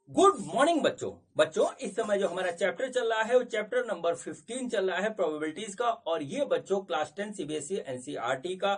Good morning बच्चों इस समय जो हमारा चैप्टर चल रहा है वो चैप्टर नंबर 15 चल रहा है प्रोबेबिलिटीज का। और ये बच्चों क्लास 10 सीबीएसई एनसीईआरटी का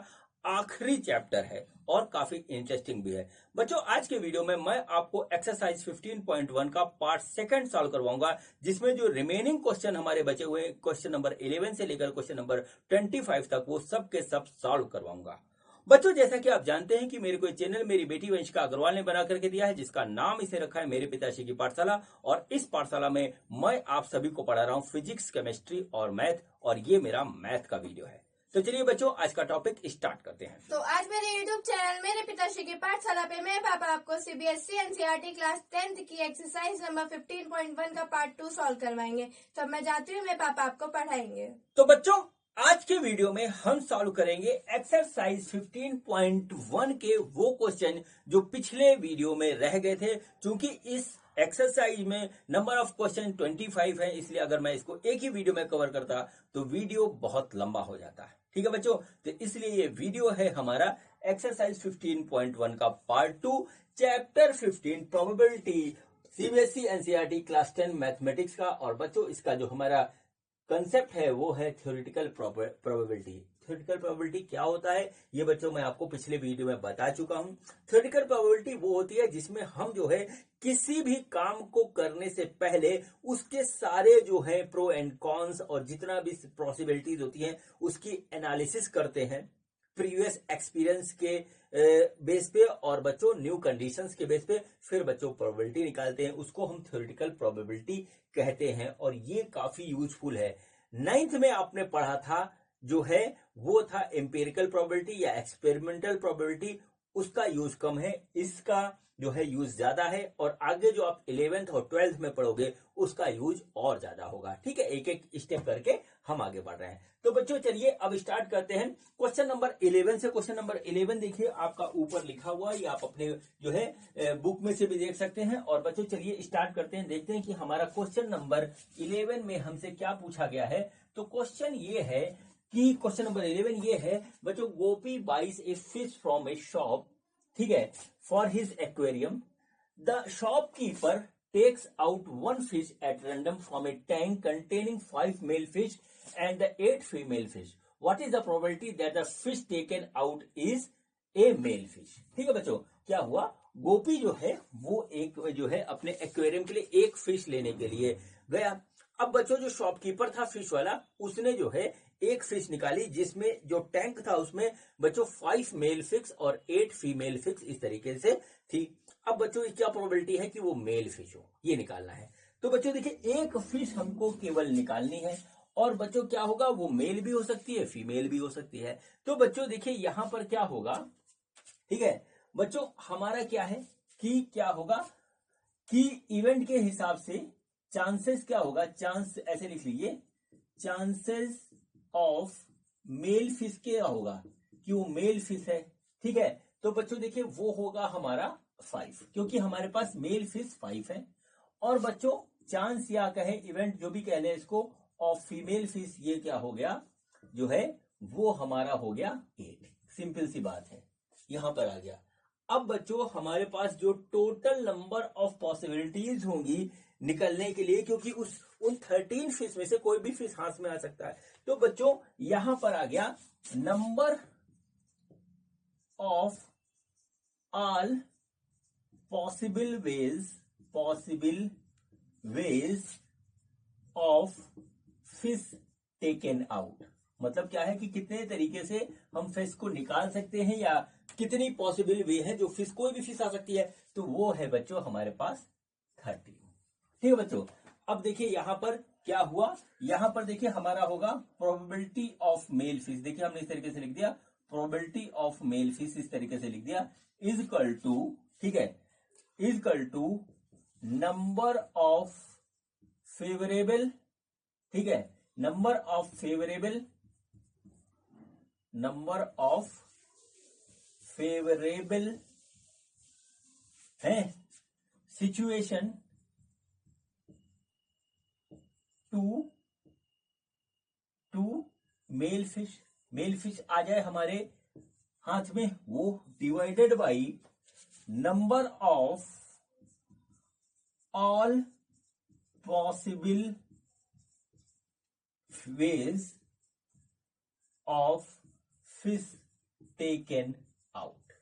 आखिरी चैप्टर है और काफी इंटरेस्टिंग भी है। बच्चों आज के वीडियो में मैं आपको एक्सरसाइज 15.1 का पार्ट सेकंड सॉल्व करवाऊंगा, जिसमें जो रिमेनिंग क्वेश्चन हमारे बचे हुए क्वेश्चन नंबर 11 से लेकर क्वेश्चन नंबर 25 तक वो सब के सब सॉल्व करवाऊंगा। बच्चों जैसा कि आप जानते हैं कि मेरे को चैनल मेरी बेटी वंशिका अग्रवाल ने बना करके दिया है, जिसका नाम इसे रखा है मेरे पिताश्री की पाठशाला। और इस पाठशाला में मैं आप सभी को पढ़ा रहा हूं फिजिक्स, केमिस्ट्री और मैथ, और ये मेरा मैथ का वीडियो है। तो चलिए बच्चों आज का टॉपिक स्टार्ट करते हैं। तो आज मेरे यूट्यूब चैनल मेरे पिताश्री की पाठशाला पे मैं पापा आपको सीबीएसई एनसीईआरटी क्लास 10th की एक्सरसाइज नंबर 15.1 का पार्ट 2 सॉल्व करवाएंगे। तो मैं जाती हूँ, मेरे पापा आपको पढ़ाएंगे। तो बच्चों आज के वीडियो में हम सॉल्व करेंगे एक्सरसाइज 15.1 के वो क्वेश्चन जो पिछले वीडियो में रह गए थे। क्योंकि इस एक्सरसाइज में नंबर ऑफ क्वेश्चन 25 है, इसलिए अगर मैं इसको एक ही वीडियो में कवर करता तो वीडियो बहुत लंबा हो जाता है। ठीक है बच्चों, तो इसलिए ये वीडियो है हमारा एक्सरसाइज 15.1 का part 2 chapter 15 probability CBSE NCERT class 10 mathematics का। और बच्चों इसका जो हमारा कंसेप्ट है वो है थ्योरेटिकल प्रोबेबिलिटी। थ्योरेटिकल प्रोबेबिलिटी क्या होता है ये बच्चों मैं आपको पिछले वीडियो में बता चुका हूं। थ्योरेटिकल प्रोबेबिलिटी वो होती है जिसमें हम जो है किसी भी काम को करने से पहले उसके सारे जो है प्रो एंड कॉन्स और जितना भी पॉसिबिलिटीज होती हैं उसकी एनालिसिस करते हैं प्रीवियस एक्सपीरियंस के बेस पे और बच्चों न्यू कंडीशंस के बेस पे, फिर बच्चों प्रोबेबिलिटी निकालते हैं। उसको हम थ्योरेटिकल प्रोबेबिलिटी कहते हैं और ये काफी यूजफुल है। 9th में आपने पढ़ा था जो है वो था एम्पिरिकल प्रोबेबिलिटी या एक्सपेरिमेंटल प्रोबेबिलिटी, उसका यूज कम है, इसका जो है यूज ज्यादा है। और आगे जो आप 11th और 12th में पढ़ोगे उसका यूज और ज्यादा होगा। ठीक है, एक एक स्टेप करके हम आगे बढ़ रहे हैं। तो बच्चों चलिए अब स्टार्ट करते हैं क्वेश्चन नंबर 11 से। क्वेश्चन नंबर 11 देखिए आपका ऊपर लिखा हुआ, ये आप अपने जो है बुक में से भी देख सकते हैं। और बच्चों चलिए स्टार्ट करते हैं, देखते हैं कि हमारा क्वेश्चन नंबर 11 में हमसे क्या पूछा गया है। तो क्वेश्चन ये है कि क्वेश्चन नंबर 11 ये है बच्चों, Gopi buys a fish from a shop, ठीक है, for his aquarium. The shopkeeper takes out one fish at random from a tank containing 5 male fish and the 8 female fish. What is the probability that the fish taken out is a male fish? ठीक है बच्चों, क्या हुआ, गोपी जो है वो एक जो है अपने एक्वेरियम के लिए एक फिश लेने के लिए गया। अब बच्चों जो शॉपकीपर था फिश वाला, उसने जो है एक फिश निकाली जिसमें जो टैंक था उसमें बच्चों 5 मेल फिश और 8 फीमेल फिश इस तरीके से थी। अब बच्चों क्या प्रोबेबिलिटी है कि वो मेल फिश हो, ये निकालना है। तो बच्चों देखिए एक फिश हमको केवल निकालनी है और बच्चों क्या होगा, वो मेल भी हो सकती है फीमेल भी हो सकती है। तो बच्चों देखिए यहां पर क्या होगा, ठीक है बच्चों, हमारा क्या है कि क्या होगा कि इवेंट के हिसाब से चांसेस क्या होगा, चांस ऐसे लिख लीजिए, चांसेस ऑफ मेल फिश क्या होगा कि वो मेल फिश है। ठीक है, तो बच्चों देखिए वो होगा हमारा 5, क्योंकि हमारे पास मेल फिश 5 है। और बच्चों चांस या कहे इवेंट जो भी कह लें इसको, ऑफ फीमेल फिश ये क्या हो गया जो है वो हमारा हो गया 8। सिंपल सी बात है, यहां पर आ गया। अब बच्चों हमारे पास जो टोटल नंबर ऑफ पॉसिबिलिटीज होंगी निकलने के लिए, क्योंकि उन 13 फिश में से कोई भी फिश हाथ में आ सकता है, तो बच्चों यहां पर आ गया number of all possible ways of fish taken out. मतलब क्या है कि कितने तरीके से हम फिश को निकाल सकते हैं या कितनी पॉसिबल वे है जो फिश, कोई भी फिश आ सकती है, तो वो है बच्चों हमारे पास 30। ठीक है बच्चों, अब देखिए यहां पर क्या हुआ, यहां पर देखिए हमारा होगा प्रोबेबिलिटी ऑफ मेल फिश। देखिए हमने इस तरीके से लिख दिया, प्रोबेबिलिटी ऑफ मेल फिश इस तरीके से लिख दिया, इज इक्वल टू, ठीक है, is equal to number of favourable, ठीक है, नंबर ऑफ फेवरेबल है सिचुएशन टू मेल फिश आ जाए हमारे हाथ में, वो divided by number of all possible ways of fish taken out.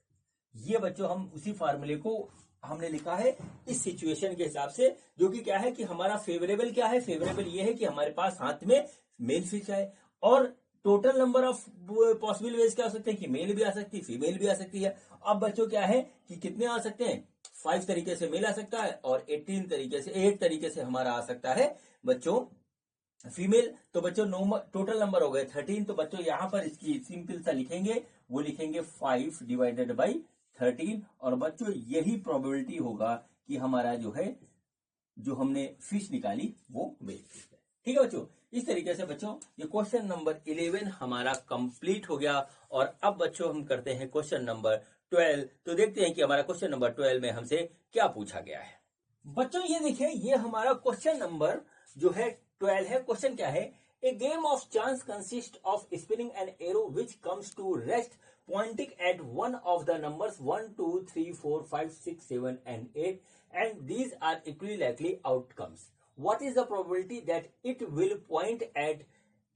ये बच्चों हम उसी फार्मूले को हमने लिखा है इस सिचुएशन के हिसाब से, जो कि क्या है कि हमारा फेवरेबल क्या है, फेवरेबल ये है कि हमारे पास हाथ में मेल फिश है, और total number of possible ways क्या हो सकते हैं कि मेल भी आ सकती है, फीमेल भी आ सकती है। अब बच्चों क्या है कि कितने आ सकते हैं, 5 तरीके से मेल आ सकता है और 8 तरीके से हमारा आ सकता है बच्चों फीमेल। तो बच्चों टोटल नंबर हो गए 13। तो बच्चों यहां पर इसकी सिंपल सा लिखेंगे, वो लिखेंगे 5 डिवाइडेड बाई 13, और बच्चों यही प्रोबेबिलिटी होगा कि हमारा जो है जो हमने फिश निकाली वो मेल फिश है। ठीक है बच्चों, इस तरीके से बच्चों ये क्वेश्चन नंबर 11 हमारा कंप्लीट हो गया। और अब बच्चों हम करते हैं क्वेश्चन नंबर 12। तो देखते हैं कि हमारा क्वेश्चन नंबर 12 में हमसे क्या पूछा गया है। बच्चों ये देखिए, ये हमारा क्वेश्चन नंबर जो है 12 है। क्वेश्चन क्या है, a game of chance consist of spinning an arrow which comes to rest pointing at one of the numbers 1, 2, 3, 4, 5, 6, 7 and 8, and these are equally likely outcomes. What is the probability that it will point at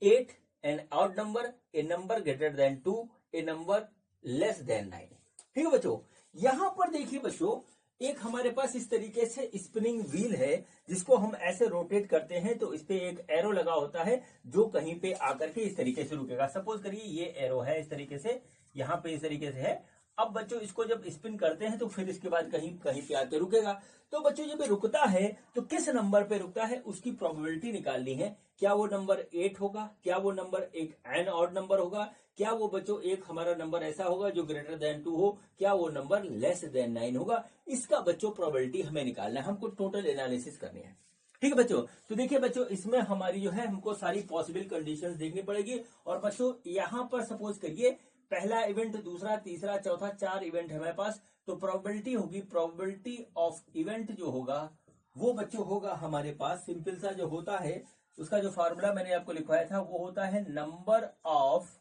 8, an odd number, a number greater than 2, a number less than 9? ठीक है बच्चों, यहां पर देखिए बच्चों, एक हमारे पास इस तरीके से स्पिनिंग व्हील है जिसको हम ऐसे रोटेट करते हैं, तो इस पे एक एरो लगा होता है जो कहीं पे आकर के इस तरीके से रुकेगा। सपोज करिए ये एरो है इस तरीके से, यहाँ पे इस तरीके से है। अब बच्चों इसको जब स्पिन करते हैं तो फिर इसके बाद कहीं कहीं पे आके रुकेगा। तो बच्चों जब ये रुकता है तो किस नंबर पे रुकता है उसकी प्रोबेबिलिटी निकालनी है। क्या वो नंबर 8 होगा, क्या वो नंबर एक एन ऑड नंबर होगा, क्या वो बच्चों एक हमारा नंबर ऐसा होगा जो ग्रेटर देन 2 हो, क्या वो नंबर लेस देन 9 होगा। इसका बच्चों प्रोबेबिलिटी हमें निकालना है, हमको टोटल एनालिसिस करनी है। ठीक है बच्चों, तो देखिए बच्चों इसमें हमारी जो है हमको सारी पॉसिबल कंडीशंस देखनी पड़ेगी। और बच्चों यहाँ पर सपोज करिए पहला इवेंट, दूसरा, तीसरा, चौथा, 4 इवेंट है हमारे पास। तो प्रोबेबिलिटी होगी, प्रोबेबिलिटी ऑफ इवेंट जो होगा वो बच्चों होगा हमारे पास सिंपल सा जो होता है, उसका जो फॉर्मूला मैंने आपको लिखवाया था वो होता है number of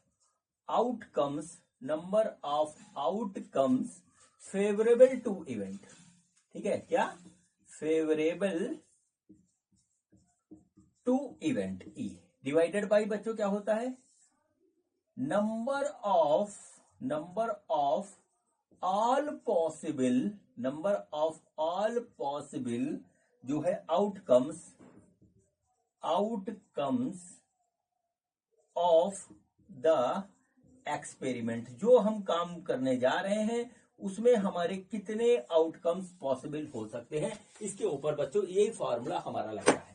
outcomes favourable to event. ठीक है, क्या favourable to event E divided by बच्चों क्या होता है नंबर ऑफ ऑल पॉसिबल जो है आउटकम्स ऑफ द एक्सपेरिमेंट। जो हम काम करने जा रहे हैं उसमें हमारे कितने आउटकम्स पॉसिबल हो सकते हैं, इसके ऊपर बच्चों यही फॉर्मूला हमारा लग रहा है।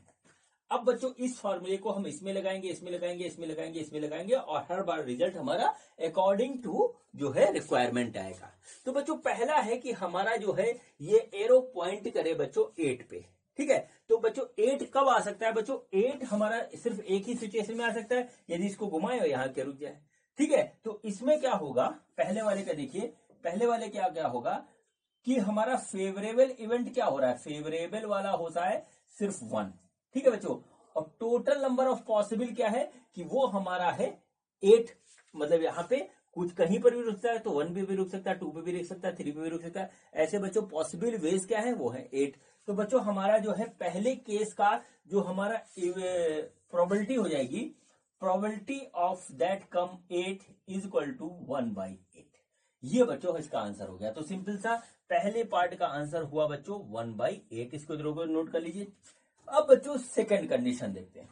अब बच्चों इस फॉर्मूले को हम इसमें लगाएंगे और हर बार रिजल्ट हमारा अकॉर्डिंग टू जो है रिक्वायरमेंट आएगा। तो बच्चों पहला है कि हमारा जो है ये एरो पॉइंट करे बच्चों 8 पे। ठीक है, तो बच्चों 8 कब आ सकता है बच्चों, 8 हमारा सिर्फ एक ही सिचुएशन में आ सकता है, यदि इसको घुमाए और यहाँ के रुक जाए। ठीक है, तो इसमें क्या होगा, पहले वाले का देखिए, पहले वाले क्या होगा कि हमारा फेवरेबल इवेंट क्या हो रहा है, फेवरेबल वाला होता है सिर्फ 1। ठीक है बच्चों, और टोटल नंबर ऑफ पॉसिबल क्या है कि वो हमारा है 8। मतलब यहां पे कुछ कहीं पर भी रुक सकता है, तो 1 भी रुक सकता है, 2 पे भी रुक सकता है, 3 पे भी रुक सकता है। ऐसे बच्चों पॉसिबल वेज क्या है, वो है 8। तो बच्चों हमारा जो है पहले केस का जो हमारा प्रोबेबिलिटी हो जाएगी, probability of that come 8 is equal to 1/8। ये बच्चों इसका आंसर हो गया। तो सिंपल सा पहले पार्ट का आंसर हुआ बच्चों 1/8। इसको जरूर नोट कर लीजिए। अब बच्चों सेकंड कंडीशन देखते हैं।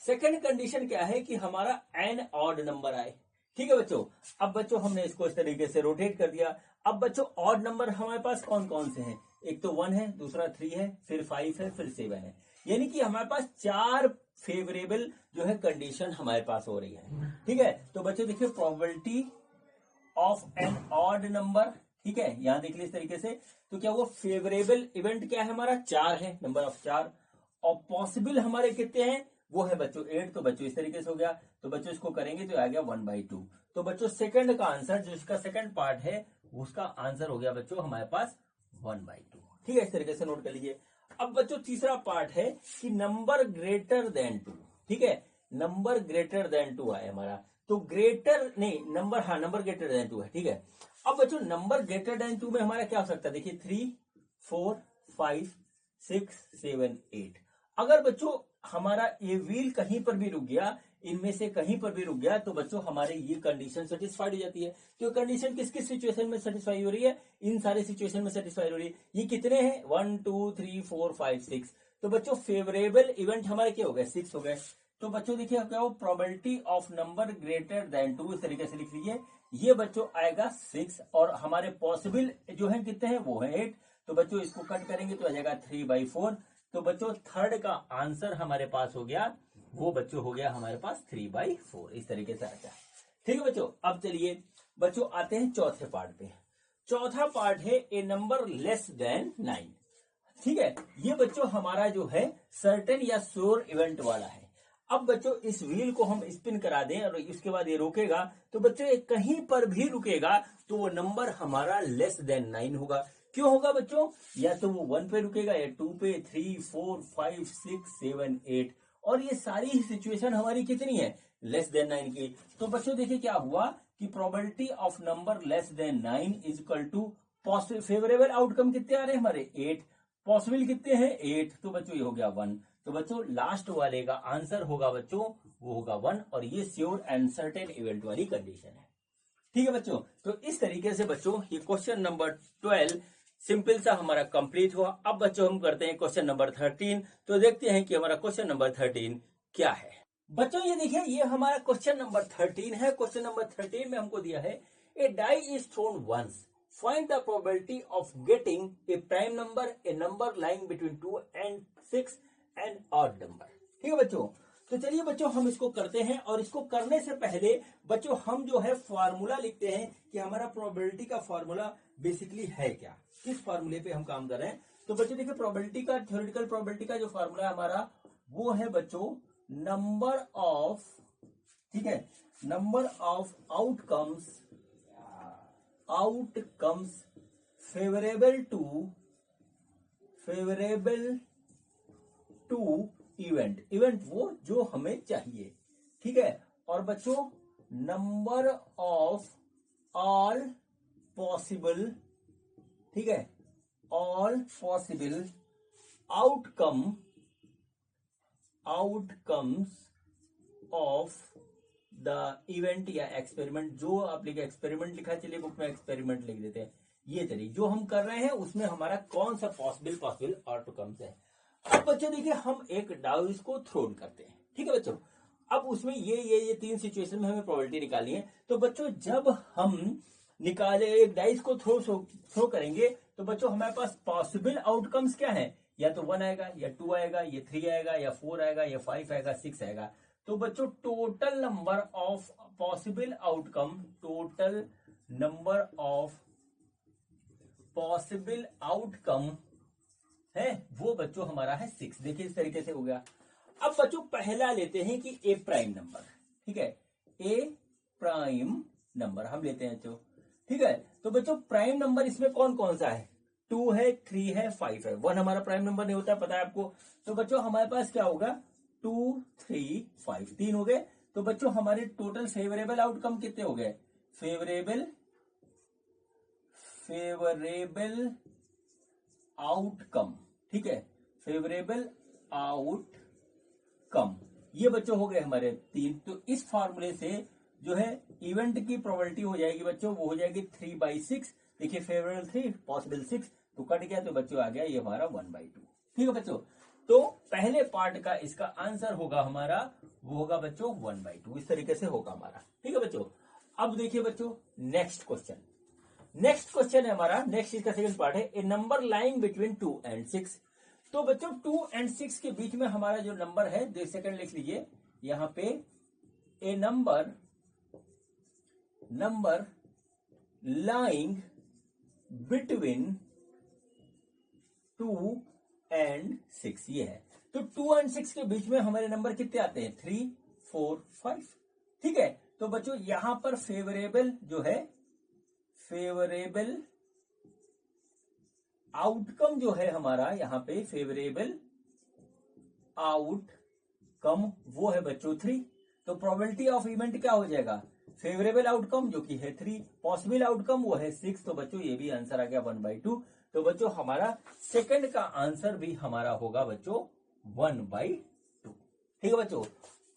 सेकंड कंडीशन क्या है कि हमारा एन ऑड नंबर आए। ठीक है बच्चों, अब बच्चों हमने इसको इस तरीके से रोटेट कर दिया। अब बच्चों ऑड नंबर हमारे पास कौन कौन से हैं, एक तो 1 है, दूसरा 3 है, फिर 5 है, फिर 7 है। यानी कि हमारे पास 4 फेवरेबल जो है कंडीशन हमारे पास हो रही है। ठीक है, तो बच्चों देखिए probability of an odd number, ठीक है, यहां देख लीजिए इस तरीके से। तो क्या वो फेवरेबल इवेंट क्या है हमारा 4 है, नंबर ऑफ 4, और पॉसिबल हमारे कितने हैं वो है बच्चों 8। तो बच्चों इस तरीके से हो गया। तो बच्चों इसको करेंगे तो आ गया 1/2। तो बच्चों सेकंड का आंसर जो इसका सेकंड पार्ट है उसका आंसर हो गया बच्चों हमारे पास 1/2। ठीक है, इस तरीके से नोट कर लीजिए। अब बच्चों तीसरा पार्ट है कि नंबर ग्रेटर देन 2। ठीक है, नंबर ग्रेटर देन 2 आए हमारा। तो ग्रेटर नहीं नंबर, हाँ नंबर ग्रेटर देन 2 है। ठीक है, अब बच्चों नंबर ग्रेटर देन 2 में हमारा क्या हो सकता है, देखिए 3, 4, 5, 6, 7, 8। अगर बच्चों हमारा ये व्हील कहीं पर भी रुक गया, इनमें से कहीं पर भी रुक गया, तो बच्चों हमारे ये कंडीशन सेटिस्फाइड हो जाती है। तो कंडीशन किस किस सिचुएशन में सेटिस्फाई हो रही है? इन सारे सिचुएशन में सेटिस्फाई हो रही है। ये कितने हैं? 1, 2, 3, 4, 5, 6। तो बच्चों फेवरेबल इवेंट हमारे क्या हो गए? 6 हो गए। तो बच्चों देखिए क्या हो, probability of number greater than 2, इस तरीके से लिख लीजिए। ये बच्चों आएगा 6, और हमारे पॉसिबल जो है कितने हैं? वो है 8। तो बच्चों इसको कट करेंगे तो आ जाएगा 3/4। तो बच्चों थर्ड का आंसर हमारे पास हो गया, वो बच्चों हो गया हमारे पास 3/4। इस तरीके से आता है। ठीक है बच्चों, अब चलिए बच्चों आते हैं चौथे पार्ट पे। चौथा पार्ट है ए नंबर लेस देन 9। ठीक है, ये बच्चों हमारा जो है सर्टेन या श्योर इवेंट वाला है। अब बच्चों इस व्हील को हम स्पिन करा दें और इसके बाद ये रोकेगा, तो बच्चों ये कहीं पर भी रुकेगा तो वो नंबर हमारा लेस देन 9 होगा। क्यों होगा बच्चों? या तो वो 1 पे रुकेगा, या 2 पे, 3, 4, 5, 6, 7, 8। और ये सारी सिचुएशन हमारी कितनी है? लेस देन 9 की। तो बच्चों देखिए क्या हुआ कि probability of number less than 9 is equal to favourable outcome कितने आ रहे हैं हमारे? 8। पॉसिबल कितने हैं? 8। तो बच्चों ये हो गया 1। तो बच्चों लास्ट वाले का आंसर होगा बच्चों, वो होगा 1। और ये श्योर एंड सर्टेन इवेंट वाली कंडीशन है। ठीक है बच्चों, तो इस तरीके से बच्चों ये क्वेश्चन नंबर 12 सिंपल सा हमारा कंप्लीट हुआ। अब बच्चों हम करते हैं क्वेश्चन नंबर 13। तो देखते हैं कि हमारा क्वेश्चन नंबर 13 क्या है। बच्चों ये देखिए, ये हमारा क्वेश्चन नंबर 13 है। क्वेश्चन नंबर 13 में हमको दिया है a die is thrown once, find the probability of getting a prime number, a number lying between 2 and 6 and odd number. ठीक है बच्चों, तो चलिए बच्चों हम इसको करते हैं। और इसको करने से पहले बच्चों हम जो है फॉर्मूला लिखते हैं कि हमारा प्रोबेबिलिटी का फॉर्मूला बेसिकली है क्या, किस फॉर्मूले पे हम काम कर रहे हैं। तो बच्चों देखिए प्रोबेबिलिटी का, थ्योरेटिकल प्रोबेबिलिटी का जो फॉर्मूला है हमारा, वो है बच्चों नंबर ऑफ, ठीक है, number of outcomes favourable to event वो जो हमें चाहिए। ठीक है, और बच्चों नंबर ऑफ ऑल पॉसिबल, ठीक है, all possible outcomes of the event या एक्सपेरिमेंट। जो आप लिखे एक्सपेरिमेंट लिखा, चलिए बुक में एक्सपेरिमेंट लिख देते हैं। ये चलिए जो हम कर रहे हैं उसमें हमारा कौन सा पॉसिबल आउटकम्स है। अब बच्चों देखिए हम एक डाइस को थ्रोन करते हैं। ठीक है बच्चों, अब उसमें ये 3 सिचुएशन में हमें प्रोबेबिलिटी निकालनी है। तो बच्चों जब हम निकाले एक डाइस को थ्रो करेंगे, तो बच्चों हमारे पास पॉसिबल आउटकम्स क्या है? या तो 1 आएगा, या 2 आएगा, या 3 आएगा, या 4 आएगा, या 5 आएगा, 6 आएगा। तो बच्चों total number of possible outcome है वो बच्चों हमारा है 6। देखिए इस तरीके से हो गया। अब बच्चों पहला लेते हैं कि ए प्राइम नंबर। ठीक है, ए प्राइम नंबर हम लेते हैं बच्चों। ठीक है, तो बच्चों प्राइम नंबर इसमें कौन कौन सा है? 2 है, 3 है, 5 है। 1 हमारा प्राइम नंबर नहीं होता, पता है आपको। तो बच्चों हमारे पास क्या होगा? 2, 3, 5, 3 हो गए। तो बच्चों हमारे टोटल फेवरेबल आउटकम कितने हो गए? फेवरेबल आउटकम, ठीक है, फेवरेबल आउटकम, ये बच्चों हो गए हमारे 3। तो इस फॉर्मूले से जो है इवेंट की प्रोबेबिलिटी हो जाएगी बच्चों, वो हो जाएगी 3/6। देखिए फेवरेबल 3, पॉसिबल 6, तो कट गया, तो बच्चों आ गया ये हमारा 1/2। ठीक है बच्चों, तो पहले पार्ट का इसका आंसर होगा हमारा, वो होगा बच्चों 1/2। इस तरीके से होगा हमारा। ठीक है बच्चों, अब देखिए बच्चों नेक्स्ट क्वेश्चन है हमारा। नेक्स्ट इसका सेकंड पार्ट है ए नंबर लाइंग बिटवीन 2 and 6। तो बच्चों 2 and 6 के बीच में हमारा जो नंबर है, 2 सेकंड लिख लीजिए यहां पे, ए नंबर लाइंग बिटवीन 2 and 6 ये है। तो 2 and 6 के बीच में हमारे नंबर कितने आते हैं? 3, 4, 5। ठीक है, तो बच्चों यहां पर फेवरेबल जो है, फेवरेबल आउटकम जो है हमारा, यहां पे फेवरेबल आउटकम वो है बच्चों 3। तो प्रोबेबिलिटी ऑफ इवेंट क्या हो जाएगा? फेवरेबल आउटकम जो कि है 3, पॉसिबल आउटकम वो है 6। तो बच्चों ये भी आंसर आ गया 1/2। तो बच्चों हमारा सेकंड का आंसर भी हमारा होगा बच्चों 1/2। ठीक है बच्चों।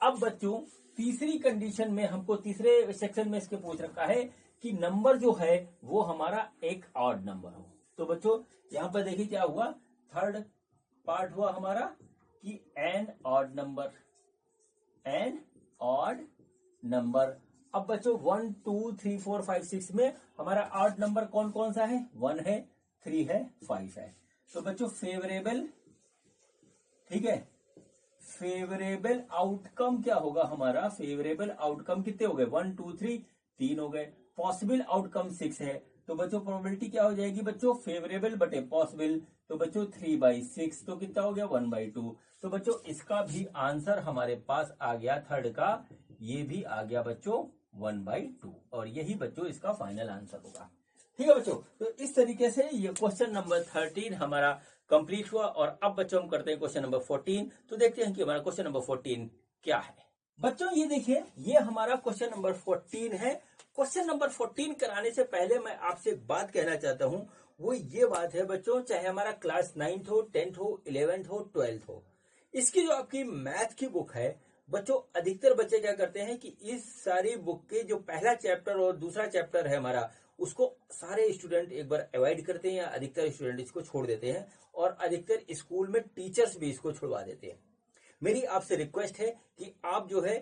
अब बच्चों तीसरी कंडीशन में हमको तीसरे सेक्शन में इसके पूछ रखा है कि नंबर जो है वो हमारा एक ऑड नंबर हो। तो बच्चों यहां पर देखिए क्या हुआ, थर्ड पार्ट हुआ हमारा कि an odd number, an odd number. अब बच्चों 1 2 3 4 5 6 में हमारा ऑड नंबर कौन कौन सा है, 1 है, 3 है, 5 है। तो बच्चों फेवरेबल, ठीक है, फेवरेबल आउटकम क्या होगा हमारा, फेवरेबल आउटकम कितने हो गए, 1 2 3 3 हो गए। पॉसिबल आउटकम 6 है, तो बच्चों प्रोबेबिलिटी क्या हो जाएगी बच्चों, फेवरेबल बटे पॉसिबल, तो बच्चों 3/6, तो कितना हो गया 1/2। तो बच्चों इसका भी आंसर हमारे पास आ गया थर्ड का, ये भी आ गया बच्चों 1/2, और यही बच्चों इसका फाइनल आंसर होगा। ठीक है बच्चों, तो इस तरीके से ये क्वेश्चन नंबर 13 हमारा कंप्लीट हुआ। और अब बच्चों हम करते हैं क्वेश्चन नंबर 14। तो देखते हैं कि हमारा क्वेश्चन नंबर 14 क्या है। बच्चों ये देखिए, ये हमारा क्वेश्चन नंबर 14 है। क्वेश्चन नंबर 14 कराने से पहले मैं आपसे एक बात कहना चाहता हूं, वो ये बात है बच्चों, चाहे हमारा क्लास 9th हो, 10th हो, 11th हो, 12th हो, इसकी जो आपकी मैथ की बुक है बच्चों, अधिकतर बच्चे क्या करते हैं कि इस सारी बुक के जो पहला चैप्टर और दूसरा चैप्टर है हमारा, उसको सारे स्टूडेंट एक बार अवॉइड करते हैं, या अधिकतर स्टूडेंट इसको छोड़ देते हैं, और अधिकतर स्कूल में टीचर्स भी इसको छुड़वा देते हैं। मेरी आपसे रिक्वेस्ट है कि आप जो है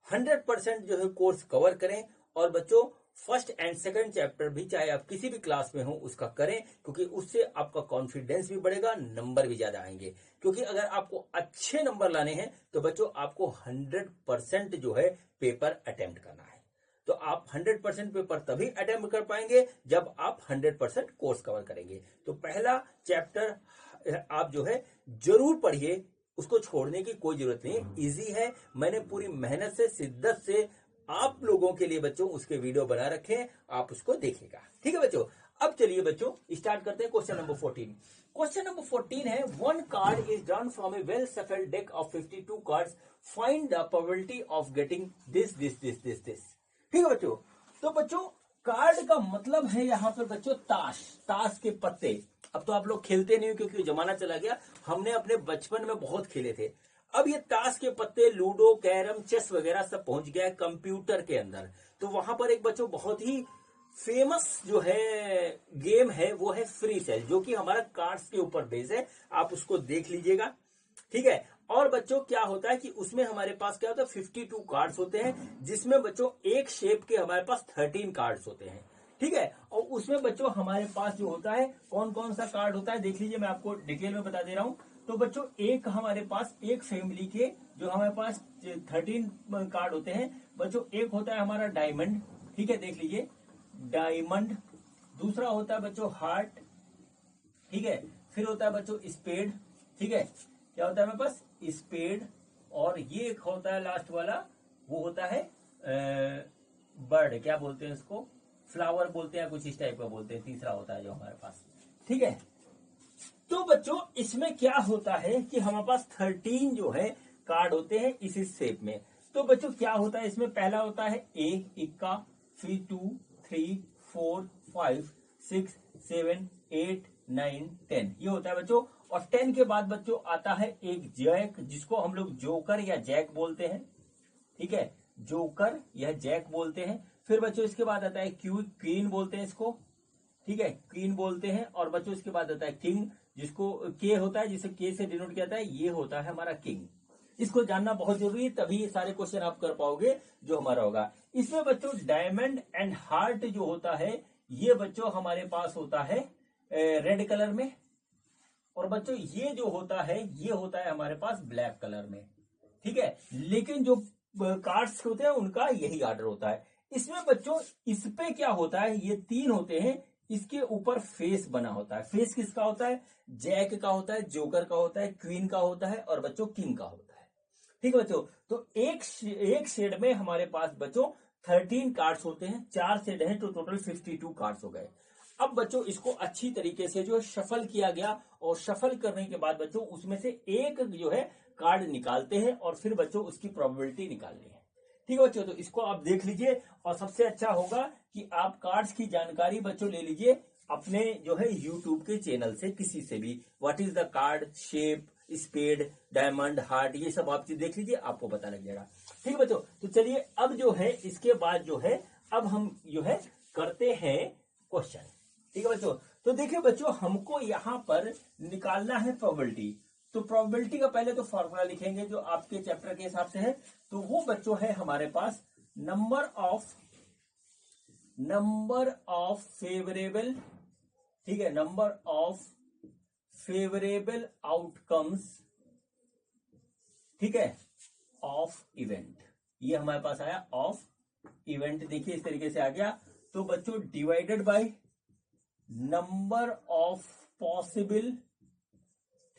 100% जो है कोर्स कवर करें, और बच्चों फर्स्ट एंड सेकंड चैप्टर भी चाहे आप किसी भी क्लास में हो उसका करें, क्योंकि उससे आपका कॉन्फिडेंस भी बढ़ेगा, नंबर भी ज्यादा आएंगे। क्योंकि अगर आपको अच्छे नंबर लाने हैं तो बच्चों आपको 100% जो है पेपर अटेम्प्ट करना है। तो आप 100% पेपर तभी अटेम्प्ट कर पाएंगे जब आप 100% कोर्स कवर करेंगे। तो पहला चैप्टर आप जो है जरूर पढ़िए, उसको छोड़ने की कोई जरूरत नहीं, इजी है। मैंने पूरी मेहनत से, शिद्दत से आप लोगों के लिए बच्चों उसके वीडियो बना रखे हैं, आप उसको देखिएगा। ठीक है बच्चों, अब चलिए बच्चों स्टार्ट करते हैं क्वेश्चन नंबर 14। क्वेश्चन नंबर 14 है, one card is drawn from A well shuffled deck of 52 cards, find the probability of getting this this this this this. ठीक है बच्चों, तो बच्चों कार्ड का मतलब है यहाँ पर बच्चों ताश, ताश के पत्ते। अब तो आप लोग खेलते नहीं हो क्योंकि जमाना चला गया, हमने अपने बचपन में बहुत खेले थे। अब ये ताश के पत्ते, लूडो, कैरम, चेस वगैरह सब पहुंच गया है कंप्यूटर के अंदर। तो वहां पर एक बच्चों बहुत ही फेमस जो है गेम है वो है फ्री सेल, जो कि हमारा कार्ड्स के ऊपर बेस्ड है, आप उसको देख लीजिएगा। ठीक है, और बच्चों क्या होता है कि उसमें हमारे पास क्या होता है 52 कार्ड्स होते हैं, जिसमें बच्चों एक शेप के हमारे पास 13 कार्ड्स होते हैं। ठीक है, और उसमें बच्चों हमारे पास जो होता है कौन कौन सा कार्ड होता है देख लीजिए, मैं आपको डिटेल में बता दे रहा हूं। तो बच्चों एक हमारे पास एक फैमिली के जो हमारे पास 13 कार्ड होते हैं बच्चों, एक होता है हमारा डायमंड, ठीक है देख लीजिए डायमंड। दूसरा होता है बच्चों हार्ट, ठीक है, फिर होता है बच्चों स्पेड, ठीक है, क्या होता है हमारे पास स्पेड, और ये एक होता है लास्ट वाला, वो होता है बर्ड, क्या बोलते हैं इसको, फ्लावर बोलते हैं, कुछ इस टाइप का बोलते हैं, तीसरा होता है जो हमारे पास। ठीक है, तो बच्चों इसमें क्या होता है कि हमारे पास 13 जो है कार्ड होते हैं इसी शेप में। तो बच्चों क्या होता है इसमें, पहला होता है ए इक्का, फिर 2 3 4 5 6 7 8 9 10, ये होता है बच्चों। और 10 के बाद बच्चों आता है एक जैक, जिसको हम लोग जोकर या जैक बोलते हैं। ठीक है, जोकर या जैक बोलते हैं। फिर बच्चों इसके बाद आता है क्वीन बोलते हैं इसको, ठीक है, क्वीन बोलते हैं। और बच्चों इसके बाद आता है किंग, जिसको के होता है, जिसे के से डिनोट किया जाता है, ये होता है हमारा किंग। इसको जानना बहुत जरूरी है, तभी ये सारे क्वेश्चन आप कर पाओगे जो हमारा होगा। इसमें बच्चों डायमंड एंड हार्ट जो होता है ये बच्चों हमारे पास होता है रेड कलर में, और बच्चों ये जो होता है ये होता है हमारे पास ब्लैक कलर में। ठीक है, लेकिन जो कार्ड्स होते हैं उनका यही ऑर्डर होता है। इसमें बच्चों इस पे क्या होता है, ये 3 होते हैं, इसके ऊपर फेस बना होता है। फेस किसका होता है, जैक का होता है, जोकर का होता है, क्वीन का होता है, और बच्चों किंग का होता है। ठीक है बच्चों, तो एक शेड में हमारे पास बच्चों 13 कार्ड्स होते हैं, 4 शेड हैं, तो टोटल 52 कार्ड्स हो गए। अब बच्चों इसको अच्छी तरीके से जो शफल किया गया, और शफल करने के बाद बच्चों उसमें से एक जो है कार्ड निकालते हैं, और फिर बच्चों उसकी प्रोबेबिलिटी निकालनी है। ठीक है बच्चों, तो इसको आप देख लीजिए, और सबसे अच्छा होगा कि आप कार्ड्स की जानकारी बच्चों ले लीजिए, अपने जो है यूट्यूब के चैनल से किसी से भी what is the card shape, spade, diamond, heart, ये सब आप चीज देख लीजिए, आपको पता लग जाएगा। ठीक है बच्चों, तो चलिए अब जो है इसके बाद जो है अब हम जो है करते हैं क्वेश्चन। ठीक है बच्चों, तो देखिए बच्चों हमको यहां पर निकालना है प्रोबेबिलिटी। तो प्रोबेबिलिटी का पहले तो फॉर्मूला लिखेंगे जो आपके चैप्टर के हिसाब से है। तो वो बच्चों है हमारे पास नंबर ऑफ फेवरेबल, ठीक है, नंबर ऑफ फेवरेबल आउटकम्स, ठीक है, ऑफ इवेंट। ये हमारे पास आया ऑफ इवेंट, देखिए इस तरीके से आ गया। तो बच्चों divided by number of possible,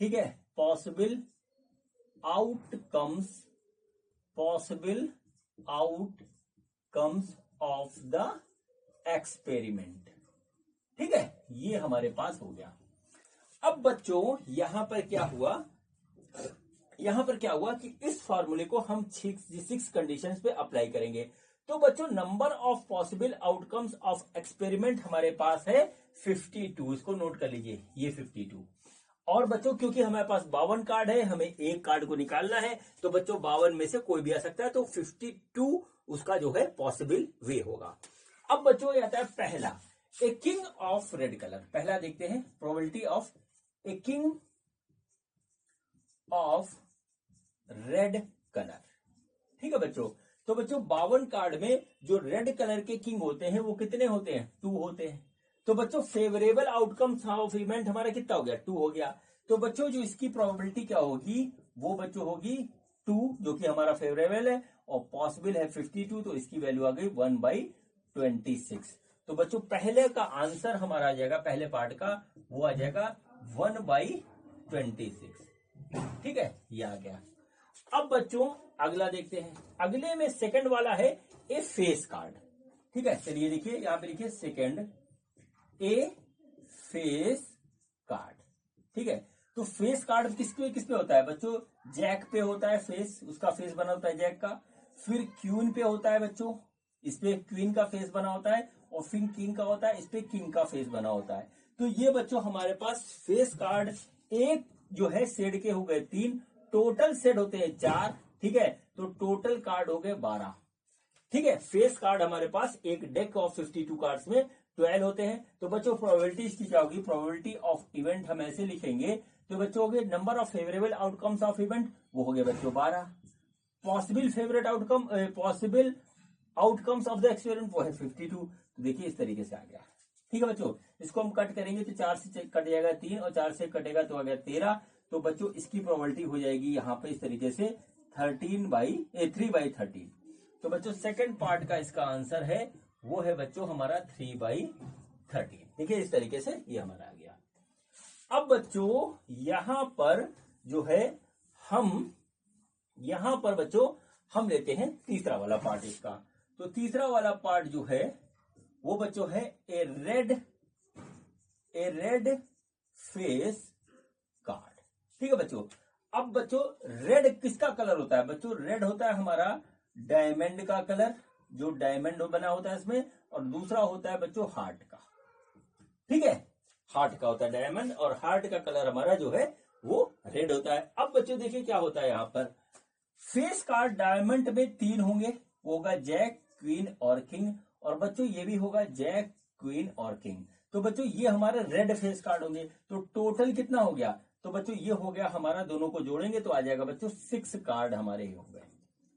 ठीक है, possible outcomes of the experiment. ठीक है, ये हमारे पास हो गया। अब बच्चों यहां पर क्या हुआ कि इस फॉर्मूले को हम 6 कंडीशंस पे अप्लाई करेंगे। तो बच्चों number of possible outcomes of experiment हमारे पास है 52, इसको नोट कर लीजिए, ये 52। और बच्चों क्योंकि हमारे पास 52 कार्ड है, हमें एक कार्ड को निकालना है, तो बच्चों 52 में से कोई भी आ सकता है, तो 52 उसका जो है पॉसिबल वे होगा। अब बच्चों ये आता है पहला, a king of red colour. पहला देखते हैं probability of a king of red colour. ठीक है बच्चों, तो बच्चों 52 कार्ड में जो रेड कलर के किंग होते हैं वो कितने होते हैं? 2 होते हैं। तो बच्चों फेवरेबल आउटकम्स ऑफ इवेंट हमारा कितना हो गया? 2 हो गया। तो बच्चों जो इसकी प्रोबेबिलिटी क्या होगी वो बच्चों होगी 2, जो कि हमारा फेवरेबल है, और पॉसिबल है 52, तो इसकी वैल्यू आ गई 1/26। तो बच्चों पहले का आंसर हमारा आ जाएगा, पहले पार्ट का वो आ जाएगा 1/26। ठीक है, ये आ गया। अब बच्चों अगला देखते हैं, अगले में सेकंड वाला है ए फेस कार्ड। ठीक है, चलिए देखिए यहां पे लिखिए सेकंड, ए फेस कार्ड। ठीक है, तो फेस कार्ड किस पे होता है बच्चों? जैक पे होता है फेस, उसका फेस बना होता है जैक का। फिर क्वीन पे होता है बच्चों, इस पे क्वीन का फेस बना होता है, और फिर किंग का होता है, इस पे किंग का फेस बना होता है। तो ये बच्चों हमारे पास फेस कार्ड एक जो है शेड के हो गए 3, टोटल शेड होते हैं 4। ठीक है, तो टोटल कार्ड हो गए 12। ठीक है, फेस कार्ड हमारे पास एक डेक ऑफ 52 कार्ड्स में 12 होते हैं। तो बच्चों प्रोबेबिलिटी इसकी क्या होगी? प्रोबेबिलिटी ऑफ इवेंट हम ऐसे लिखेंगे, तो बच्चों हो गए number of favourable outcomes of event, वो हो गए बच्चों 12। Possible favourite outcome, possible outcomes of the experiment वो है 52। तो देखिए इस तरीके से आ गया। ठीक है बच्चों, इसको हम कट करेंगे तो 4 से कट जाएगा 3, और 4 से कटेगा तो आ गया 13। तो बच्चों इसकी प्रोबेबिलिटी हो जाएगी यहाँ पे इस तरीके से 3/13। तो बच्चों सेकंड पार्ट का इसका आंसर है वो है बच्चों हमारा 3/13। देखिए इस तरीके से ये हमारा आ गया। अब बच्चों यहां पर जो है यहां पर बच्चों हम लेते हैं तीसरा वाला पार्ट इसका। तो तीसरा वाला पार्ट जो है वो बच्चों है ए रेड फेस कार्ड। ठीक है बच्चों, अब बच्चों रेड किसका कलर होता है? बच्चों रेड होता है हमारा डायमंड का कलर, जो डायमंड बना होता है इसमें, और दूसरा होता है बच्चों हार्ट का। ठीक है, हार्ट का होता है डायमंड, और हार्ट का कलर हमारा जो है वो रेड होता है। अब बच्चों देखिए क्या होता है यहां पर, फेस कार्ड डायमंड में 3 होंगे, वो होगा जैक, क्वीन और किंग, और बच्चों ये भी होगा जैक, क्वीन और किंग। तो बच्चों ये हमारे रेड फेस कार्ड होंगे। तो टोटल कितना हो गया? तो बच्चों ये हो गया हमारा, दोनों को जोड़ेंगे तो आ जाएगा बच्चों 6 कार्ड हमारे हो गए।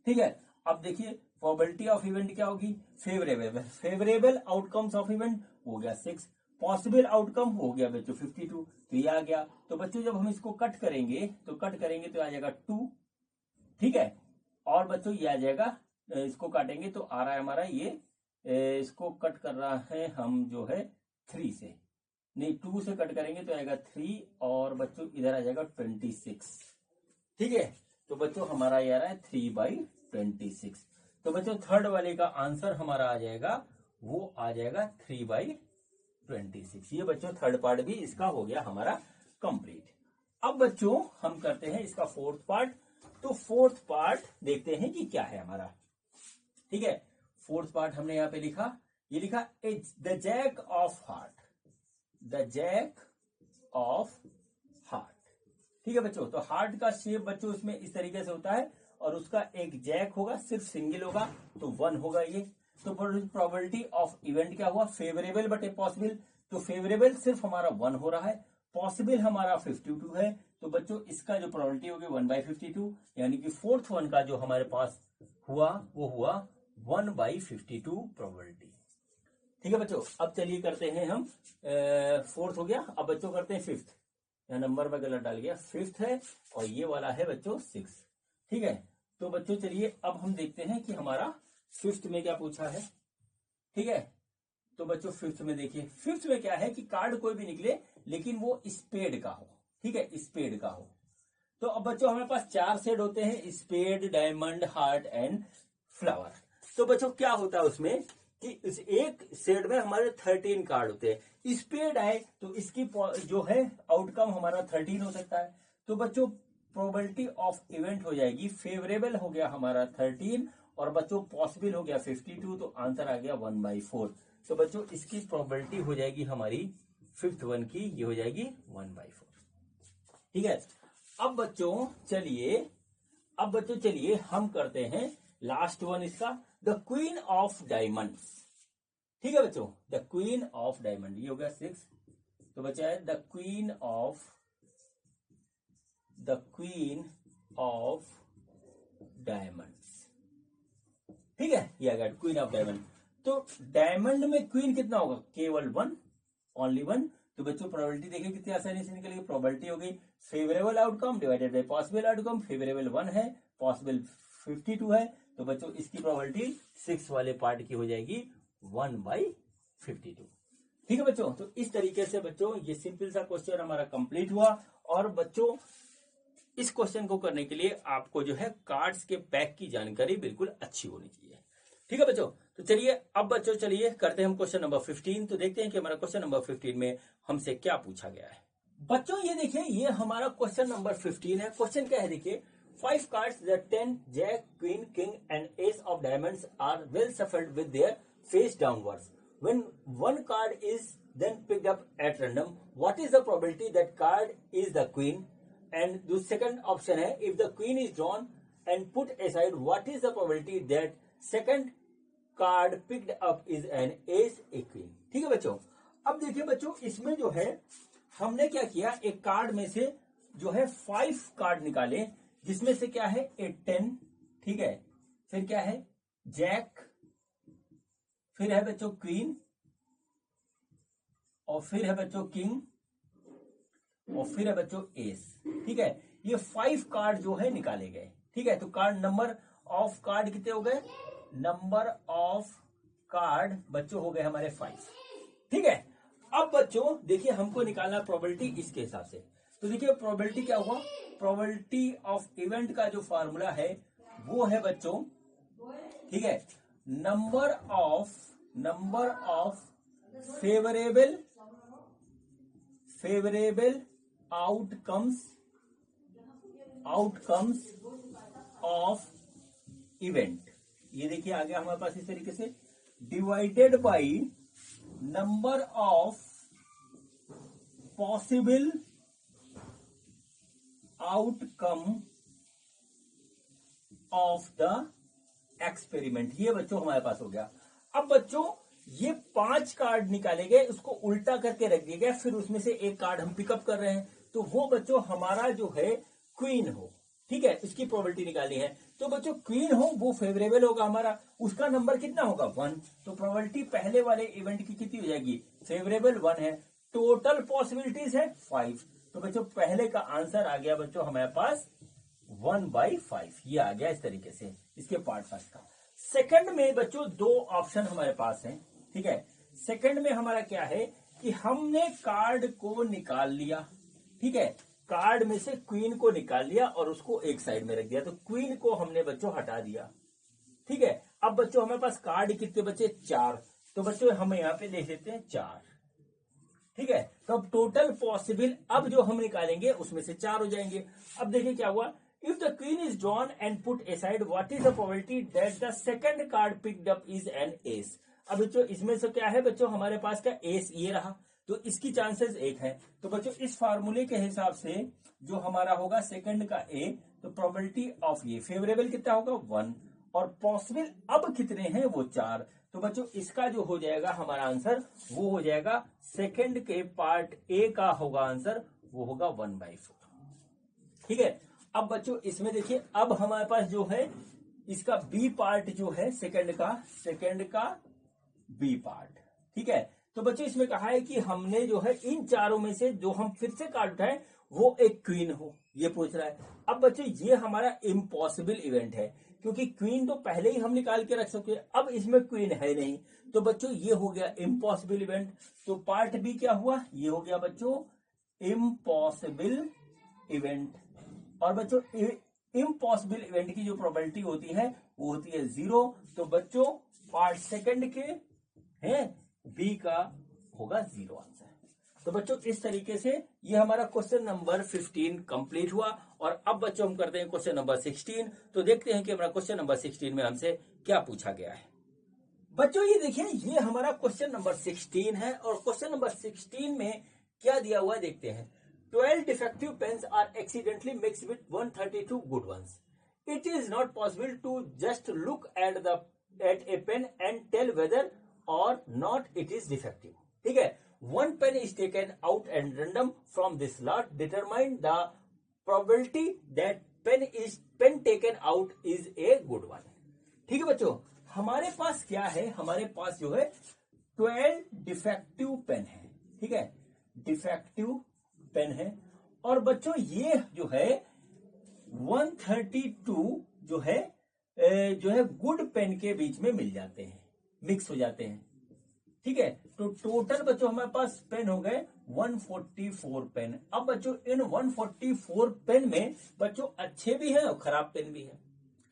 ठीक है, अब देखिए प्रोबेबिलिटी ऑफ इवेंट क्या होगी? फेवरेबल आउटकम्स ऑफ इवेंट हो गया 6, पॉसिबल आउटकम हो गया बच्चों 52, तो ये आ गया। तो बच्चों जब हम इसको कट करेंगे तो आ जाएगा 2। ठीक है, और बच्चों ये आ जाएगा, इसको काटेंगे तो आ रहा है हमारा ये, इसको कट कर रहा है हम जो है 3 से, नहीं 2 से कट करेंगे तो आएगा 3, और बच्चों इधर आ जाएगा 26। ठीक है, तो बच्चों हमारा ये आ रहा है 3/26। तो बच्चों थर्ड वाले का आंसर हमारा आ जाएगा, वो आ जाएगा 3/26। ये बच्चों थर्ड पार्ट भी इसका हो गया हमारा कंप्लीट। अब बच्चों हम करते हैं इसका फोर्थ पार्ट। तो फोर्थ पार्ट देखते हैं कि क्या है हमारा। ठीक है, फोर्थ पार्ट हमने यहां पे लिखा, ये लिखा the jack of heart. The jack of heart. ठीक है बच्चों, तो हार्ट का शेप बच्चों इसमें इस तरीके से होता है और उसका एक जैक होगा, सिर्फ सिंगल होगा तो 1 होगा ये। तो प्रोबेबिलिटी ऑफ इवेंट क्या हुआ, फेवरेबल बटे पॉसिबल। तो फेवरेबल सिर्फ हमारा 1 हो रहा है, पॉसिबल हमारा 52 है। तो बच्चों इसका जो प्रोबेबिलिटी होगी 1/52, यानी कि फोर्थ वन का जो हमारे पास हुआ वो हुआ 1/52 प्रोबेबिलिटी। ठीक है बच्चों, अब चलिए करते हैं हम फोर्थ हो गया, अब बच्चों करते हैं फिफ्थ। यहाँ नंबर में गलत डाल गया, फिफ्थ है और ये वाला है बच्चों 6। ठीक है, तो बच्चों चलिए अब हम देखते हैं कि हमारा फिफ्थ में क्या पूछा है। ठीक है, तो बच्चों फिफ्थ में देखिए, फिफ्थ में क्या है कि कार्ड कोई भी निकले लेकिन वो स्पेड का हो। ठीक है, स्पेड का हो। तो अब बच्चों हमारे पास 4 सेट होते हैं, spade, diamond, heart and flower. तो बच्चों क्या होता है उसमें कि इस एक सेट में हमारे 13 कार्ड होते हैं। स्पेड आए तो इसकी जो है आउटकम हमारा 13 हो सकता है। तो बच्चों प्रोबेबिलिटी ऑफ इवेंट हो जाएगी, फेवरेबल हो गया हमारा 13 और बच्चों पॉसिबल हो गया 52, तो आंसर आ गया 1/4। तो बच्चों इसकी प्रोबेबिलिटी हो जाएगी हमारी फिफ्थ वन की, ये हो जाएगी 1/4। ठीक है, अब बच्चों चलिए हम करते हैं लास्ट वन इसका, द क्वीन ऑफ डायमंड्स। ठीक है बच्चों, द क्वीन ऑफ डायमंड, ये हो गया 6। तो बचा है द क्वीन ऑफ डायमंड्स। ठीक है, ये आ गया क्वीन ऑफ डायमंड। तो डायमंड में क्वीन कितना होगा, केवल 1, ओनली 1। तो बच्चों प्रोबेबिलिटी देखिए कितनी आसानी से निकलेगी, प्रोबेबिलिटी हो गई favourable outcome divided by possible outcome. Favourable 1 है, पॉसिबल 52 है, तो बच्चों इसकी प्रोबेबिलिटी 6 वाले पार्ट की हो जाएगी 1/52। ठीक है बच्चों, तो इस तरीके से बच्चों ये सिंपल सा क्वेश्चन हमारा कंप्लीट हुआ। और बच्चों इस क्वेश्चन को करने के लिए आपको जो है कार्ड्स के पैक की जानकारी बिल्कुल अच्छी होनी चाहिए। ठीक है बच्चों, तो चलिए अब बच्चों चलिए करते हैं हम क्वेश्चन नंबर 15। तो देखते हैं कि हमारा क्वेश्चन नंबर 15 में हमसे क्या पूछा गया है। बच्चों ये देखिए, ये हमारा क्वेश्चन नंबर 15 है। क्वेश्चन क्या है देखिए, 5 cards, the 10, Jack, Queen, King and Ace of Diamonds are well shuffled with their face downwards. When one card is then picked up at random, what is the probability that card is the Queen? And the second option है, if the Queen is drawn and put aside, what is the probability that second card picked up is an Ace, a Queen? ठीक है बच्चों, अब देखिए बच्चों इसमें जो है हमने क्या किया, एक कार्ड में से जो है 5 कार्ड निकाले, जिसमें से क्या है ए 10, ठीक है, फिर क्या है जैक, फिर है बच्चों क्वीन, और फिर है बच्चों किंग, और फिर है बच्चों एस। ठीक है, ये 5 कार्ड जो है निकाले गए। ठीक है, तो कार्ड नंबर ऑफ कार्ड कितने हो गए, नंबर ऑफ कार्ड बच्चों हो गए हमारे 5। ठीक है, अब बच्चों देखिए हमको निकालना प्रोबेबिलिटी इसके हिसाब से। तो देखिए प्रोबेबिलिटी क्या हुआ, प्रोबेबिलिटी ऑफ इवेंट का जो फार्मूला है वो है बच्चों, ठीक है, number of favourable outcomes of event. ये देखिए आ गया हमारे पास इस तरीके से, divided by number of possible outcome of the experiment. ये बच्चों हमारे पास हो गया। अब बच्चों ये 5 कार्ड निकाले गए, उसको उल्टा करके रख दिया गया, फिर उसमें से एक कार्ड हम पिकअप कर रहे हैं, तो वो बच्चों हमारा जो है क्वीन हो। ठीक है, इसकी प्रोबेबिलिटी निकालनी है। तो बच्चों क्वीन हो वो फेवरेबल होगा हमारा, उसका नंबर कितना होगा 1। तो प्रोबेबिलिटी पहले वाले इवेंट की कितनी हो जाएगी, फेवरेबल 1 है, टोटल पॉसिबिलिटीज है 5। तो बच्चों पहले का आंसर आ गया बच्चों हमारे पास 1/5, ये आ गया इस तरीके से इसके पार्ट फर्स्ट का। सेकंड में बच्चों 2 ऑप्शन हमारे पास हैं। ठीक है, सेकंड में हमारा क्या है कि हमने कार्ड को निकाल लिया। ठीक है, कार्ड में से क्वीन को निकाल लिया और उसको एक साइड में रख दिया, तो क्वीन को हमने बच्चों हटा दिया। ठीक है, अब बच्चों हमारे पास कार्ड कितने बचे, 4, तो बच्चों हम यहाँ पे लिख देते हैं 4। ठीक है, तो अब टोटल पॉसिबल अब जो हम निकालेंगे उसमें से 4 हो जाएंगे। अब देखिए क्या हुआ, if the queen is drawn and put aside, what is the probability that the second card picked up is an S. अब बच्चों इसमें से क्या है बच्चों हमारे पास का एस ये रहा, तो इसकी चांसेस 1 है। तो बच्चों इस फार्मूले के हिसाब से जो हमारा होगा सेकंड का ए, तो प्रोबेबिलिटी ऑफ ये फेवरेबल कितना होगा 1 और पॉसिबल अब कितने हैं वो 4। तो बच्चों इसका जो हो जाएगा हमारा आंसर वो हो जाएगा सेकंड के पार्ट ए का होगा आंसर, वो होगा 1/4। ठीक है। अब बच्चों इसमें देखिए, अब हमारे पास जो है इसका बी पार्ट जो है सेकंड का बी पार्ट। ठीक है। तो बच्चों इसमें कहा है कि हमने जो है इन चारों में से जो हम फिर से कार्ड उठाए वो एक क्वीन हो, ये पूछ रहा है। अब बच्चों ये हमारा इम्पॉसिबल इवेंट है, क्योंकि क्वीन तो पहले ही हम निकाल के रख सकते हैं, अब इसमें क्वीन है नहीं। तो बच्चों ये हो गया इम्पॉसिबल इवेंट। तो पार्ट बी क्या हुआ, ये हो गया बच्चों इम्पॉसिबल इवेंट। और बच्चों इम्पॉसिबल इवेंट की जो प्रोबेबिलिटी होती है वो होती है 0। तो बच्चों पार्ट सेकंड के हैं बी का होगा 0 आंसर। तो बच्चों इस तरीके से ये हमारा क्वेश्चन नंबर 15 कंप्लीट हुआ। और अब बच्चों हम करते हैं क्वेश्चन नंबर 16। तो देखते हैं कि हमारा क्वेश्चन नंबर 16 में हमसे क्या पूछा गया है। बच्चों ये देखिए, ये हमारा क्वेश्चन नंबर 16 है और क्वेश्चन नंबर 16 में क्या दिया हुआ है देखते हैं। 12 defective pens are accidentally mixed with 132 good ones. It is not possible to just look at a pen and tell whether or not it is defective. ठीक है। One pen is taken out and random from this lot. Determine the probability that pen taken out is a good one. ठीक है बच्चों, हमारे पास क्या है, हमारे पास जो है 12 डिफेक्टिव पेन है। ठीक है, डिफेक्टिव पेन है। और बच्चों ये जो है 132 जो है गुड पेन के बीच में मिल जाते हैं, मिक्स हो जाते हैं। ठीक है। तो टोटल बच्चों हमारे पास पेन हो गए 144 पेन। अब बच्चों इन 144 पेन में बच्चों अच्छे भी हैं और खराब पेन भी है।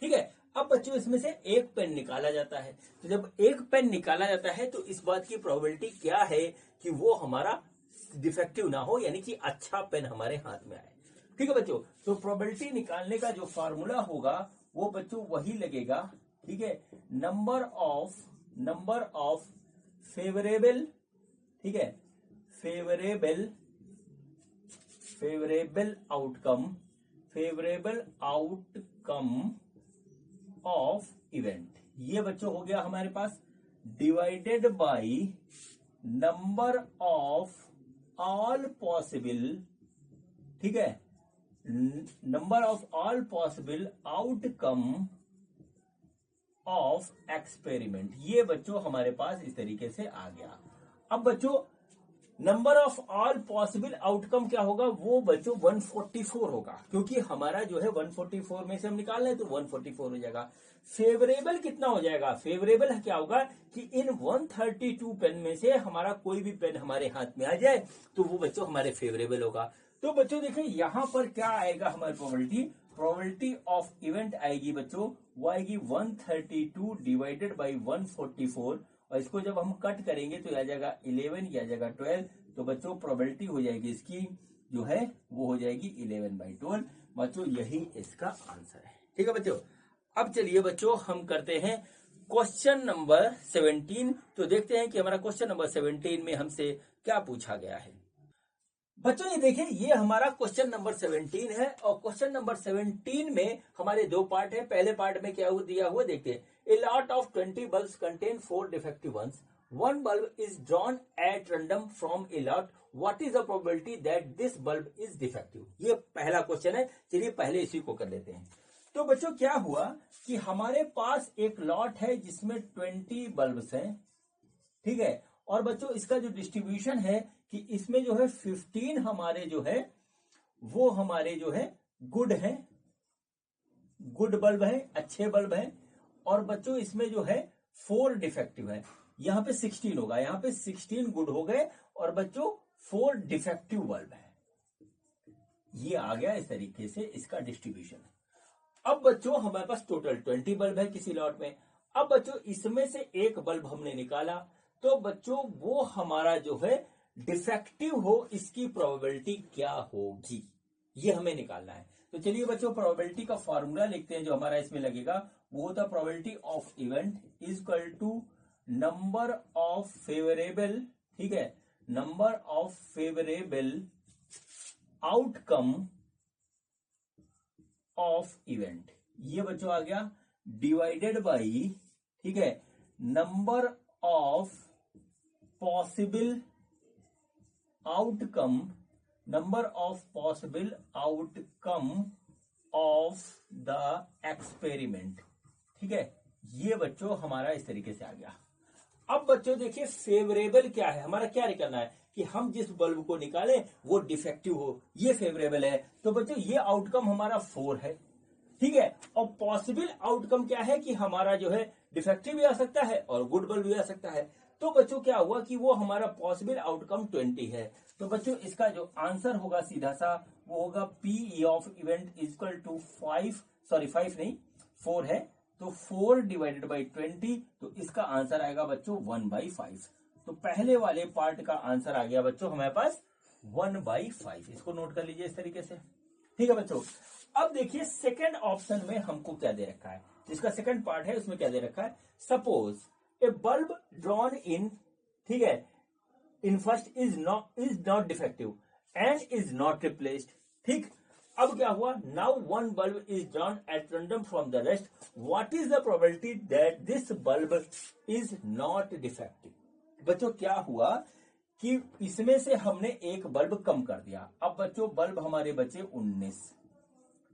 ठीक है। अब बच्चों इसमें से एक पेन निकाला जाता है। तो जब एक पेन निकाला जाता है तो इस बात की प्रोबेबिलिटी क्या है कि वो हमारा डिफेक्टिव ना हो, यानी कि अच्छा पेन हमारे हाथ में आए। ठीक है बच्चों, तो प्रोबेबिलिटी निकालने का जो फार्मूला होगा वो बच्चों वही लगेगा। ठीक है, नंबर ऑफ फेवरेबल, ठीक है, फेवरेबल आउटकम ऑफ इवेंट, ये बच्चों हो गया हमारे पास divided by number of all possible, ठीक है, number of all possible outcome of experiment. ये बच्चों हमारे पास इस तरीके से आ गया। अब बच्चों number of all possible outcome क्या होगा, वो बच्चों 144 होगा, क्योंकि हमारा जो है 144 में से हम निकाल रहे हैं तो 144 हो जाएगा। फेवरेबल कितना हो जाएगा, फेवरेबल क्या होगा कि इन 132 पेन में से हमारा कोई भी पेन हमारे हाथ में आ जाए तो वो बच्चों हमारे फेवरेबल होगा। तो बच्चों देखिए यहां पर क्या आएगा हमारी प्रोबेबिलिटी ऑफ इवेंट आएगी बच्चों, वो आएगी 132 डिवाइडेड बाई 144, और इसको जब हम कट करेंगे तो आ जाएगा 11, या जाएगा 12। तो बच्चों प्रोबेबिलिटी हो जाएगी इसकी जो है वो हो जाएगी 11/12। बच्चों यही इसका आंसर है। ठीक है बच्चों, अब चलिए बच्चों हम करते हैं क्वेश्चन नंबर 17। तो देखते हैं कि हमारा क्वेश्चन नंबर 17 में हमसे क्या पूछा गया है। बच्चों ये देखिए, ये हमारा क्वेश्चन नंबर 17 है और क्वेश्चन नंबर 17 में हमारे दो पार्ट है। पहले पार्ट में क्या दिया हुआ देखते हैं। A lot of 20 bulbs contain 4 defective ones. One bulb is drawn at random from a lot. What is the probability that this bulb is defective? ये पहला क्वेश्चन है। चलिए पहले इसी को कर लेते हैं। तो बच्चों क्या हुआ कि हमारे पास एक लॉट है जिसमें 20 बल्ब्स हैं। ठीक है, और बच्चों इसका जो डिस्ट्रीब्यूशन है कि इसमें जो है 15 हमारे जो है वो हमारे जो है गुड है, गुड बल्ब है, अच्छे बल्ब है। और बच्चों इसमें जो है 4 डिफेक्टिव है। यहां पे 16 होगा, यहां पे 16 गुड हो गए और बच्चों 4 डिफेक्टिव बल्ब है। ये आ गया इस तरीके से इसका डिस्ट्रीब्यूशन। अब बच्चों हमारे पास टोटल 20 बल्ब है किसी लॉट में। अब बच्चों इसमें से एक बल्ब हमने निकाला, तो बच्चों वो हमारा जो है डिफेक्टिव हो, इसकी प्रोबेबिलिटी क्या होगी ये हमें निकालना है। तो चलिए बच्चों प्रोबेबिलिटी का फॉर्मूला लिखते हैं जो हमारा इसमें लगेगा। वो होता probability of event is equal to number of favourable, ठीक है, number of favourable outcome of event, ये बच्चों आ गया डिवाइडेड बाई, ठीक है, number of possible outcome, number of possible outcome of the experiment, ठीक है। ये बच्चों हमारा इस तरीके से आ गया। अब बच्चों देखिए फेवरेबल क्या है, हमारा क्या निकलना है कि हम जिस बल्ब को निकालें वो डिफेक्टिव हो, ये फेवरेबल है। तो बच्चों ये आउटकम हमारा 4 है, ठीक है। और पॉसिबल आउटकम क्या है कि हमारा जो है डिफेक्टिव भी आ सकता है और गुड बल्ब भी आ सकता है। तो बच्चों क्या हुआ कि वो हमारा पॉसिबल आउटकम 20 है। तो बच्चों इसका जो आंसर होगा सीधा सा वो होगा P of event equal to 5 नहीं 4 है, तो 4 डिवाइडेड बाई 20, तो इसका आंसर आएगा बच्चों 1/5। तो पहले वाले पार्ट का आंसर आ गया बच्चों हमारे पास 1/5। इसको नोट कर लीजिए इस तरीके से, ठीक है बच्चों। अब देखिए सेकंड ऑप्शन में हमको क्या दे रखा है, जिसका सेकंड पार्ट है उसमें क्या दे रखा है, suppose A bulb drawn in, ठीक है, in first is not defective and is not replaced, ठीक। अब क्या हुआ, now one bulb is drawn at random from the rest, what is the probability that this bulb is not defective. बच्चों क्या हुआ कि इसमें से हमने एक बल्ब कम कर दिया। अब बच्चों बल्ब हमारे बचे 19,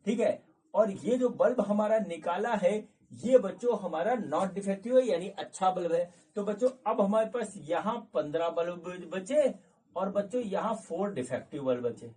ठीक है, और ये जो बल्ब हमारा निकाला है ये बच्चों हमारा नॉट डिफेक्टिव है यानी अच्छा बल्ब है। तो बच्चों अब हमारे पास यहाँ 15 बल्ब बचे और बच्चों यहाँ 4 डिफेक्टिव बल्ब बचे,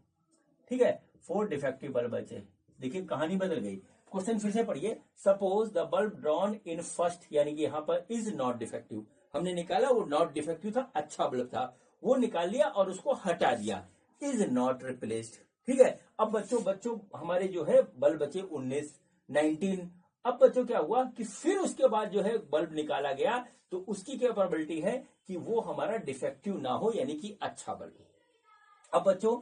ठीक है, 4 डिफेक्टिव बल्ब बचे। देखिए कहानी बदल गई। क्वेश्चन फिर से पढ़िए, suppose the bulb drawn in first, यानी कि यहाँ पर इज नॉट डिफेक्टिव, हमने निकाला वो नॉट डिफेक्टिव था, अच्छा बल्ब था, वो निकाल लिया और उसको हटा दिया, इज नॉट रिप्लेस्ड, ठीक है। अब बच्चों हमारे जो है बल्ब बचे 19। अब बच्चों क्या हुआ कि फिर उसके बाद जो है बल्ब निकाला गया तो उसकी क्या प्रोबेबिलिटी है कि वो हमारा डिफेक्टिव ना हो यानी कि अच्छा बल्ब। अब बच्चों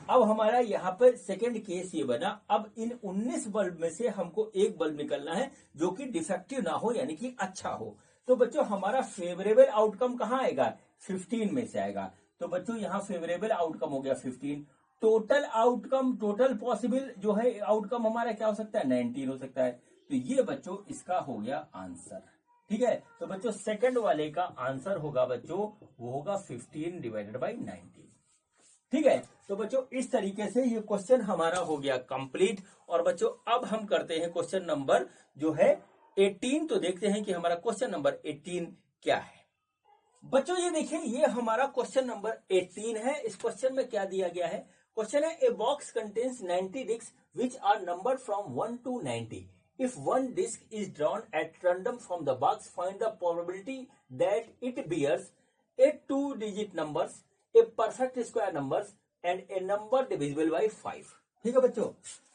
अब हमारा यहाँ पर सेकंड केस ये बना, अब इन 19 बल्ब में से हमको एक बल्ब निकलना है जो कि डिफेक्टिव ना हो यानी कि अच्छा हो। तो बच्चों हमारा फेवरेबल आउटकम कहाँ आएगा, 15 में से आएगा। तो बच्चों यहाँ फेवरेबल आउटकम हो गया 15। टोटल आउटकम, टोटल पॉसिबल जो है आउटकम हमारा क्या हो सकता है, 19 हो सकता है। तो ये बच्चों इसका हो गया आंसर, ठीक है। तो बच्चों सेकंड वाले का आंसर होगा बच्चों वो होगा 15 डिवाइडेड बाई 19, ठीक है। तो बच्चों इस तरीके से ये क्वेश्चन हमारा हो गया कंप्लीट। और बच्चों अब हम करते हैं क्वेश्चन नंबर जो है 18। तो देखते हैं कि हमारा क्वेश्चन नंबर 18 क्या है। बच्चों ये देखिए ये हमारा क्वेश्चन नंबर 18 है। इस क्वेश्चन में क्या दिया गया है, क्वेश्चन है a box contains 90 disc which are numbered from 1 to 90. If one disc is drawn at random from the box, find the probability that it bears a 2-digit numbers, a perfect square numbers and a number divisible by 5. ठीक है बच्चों,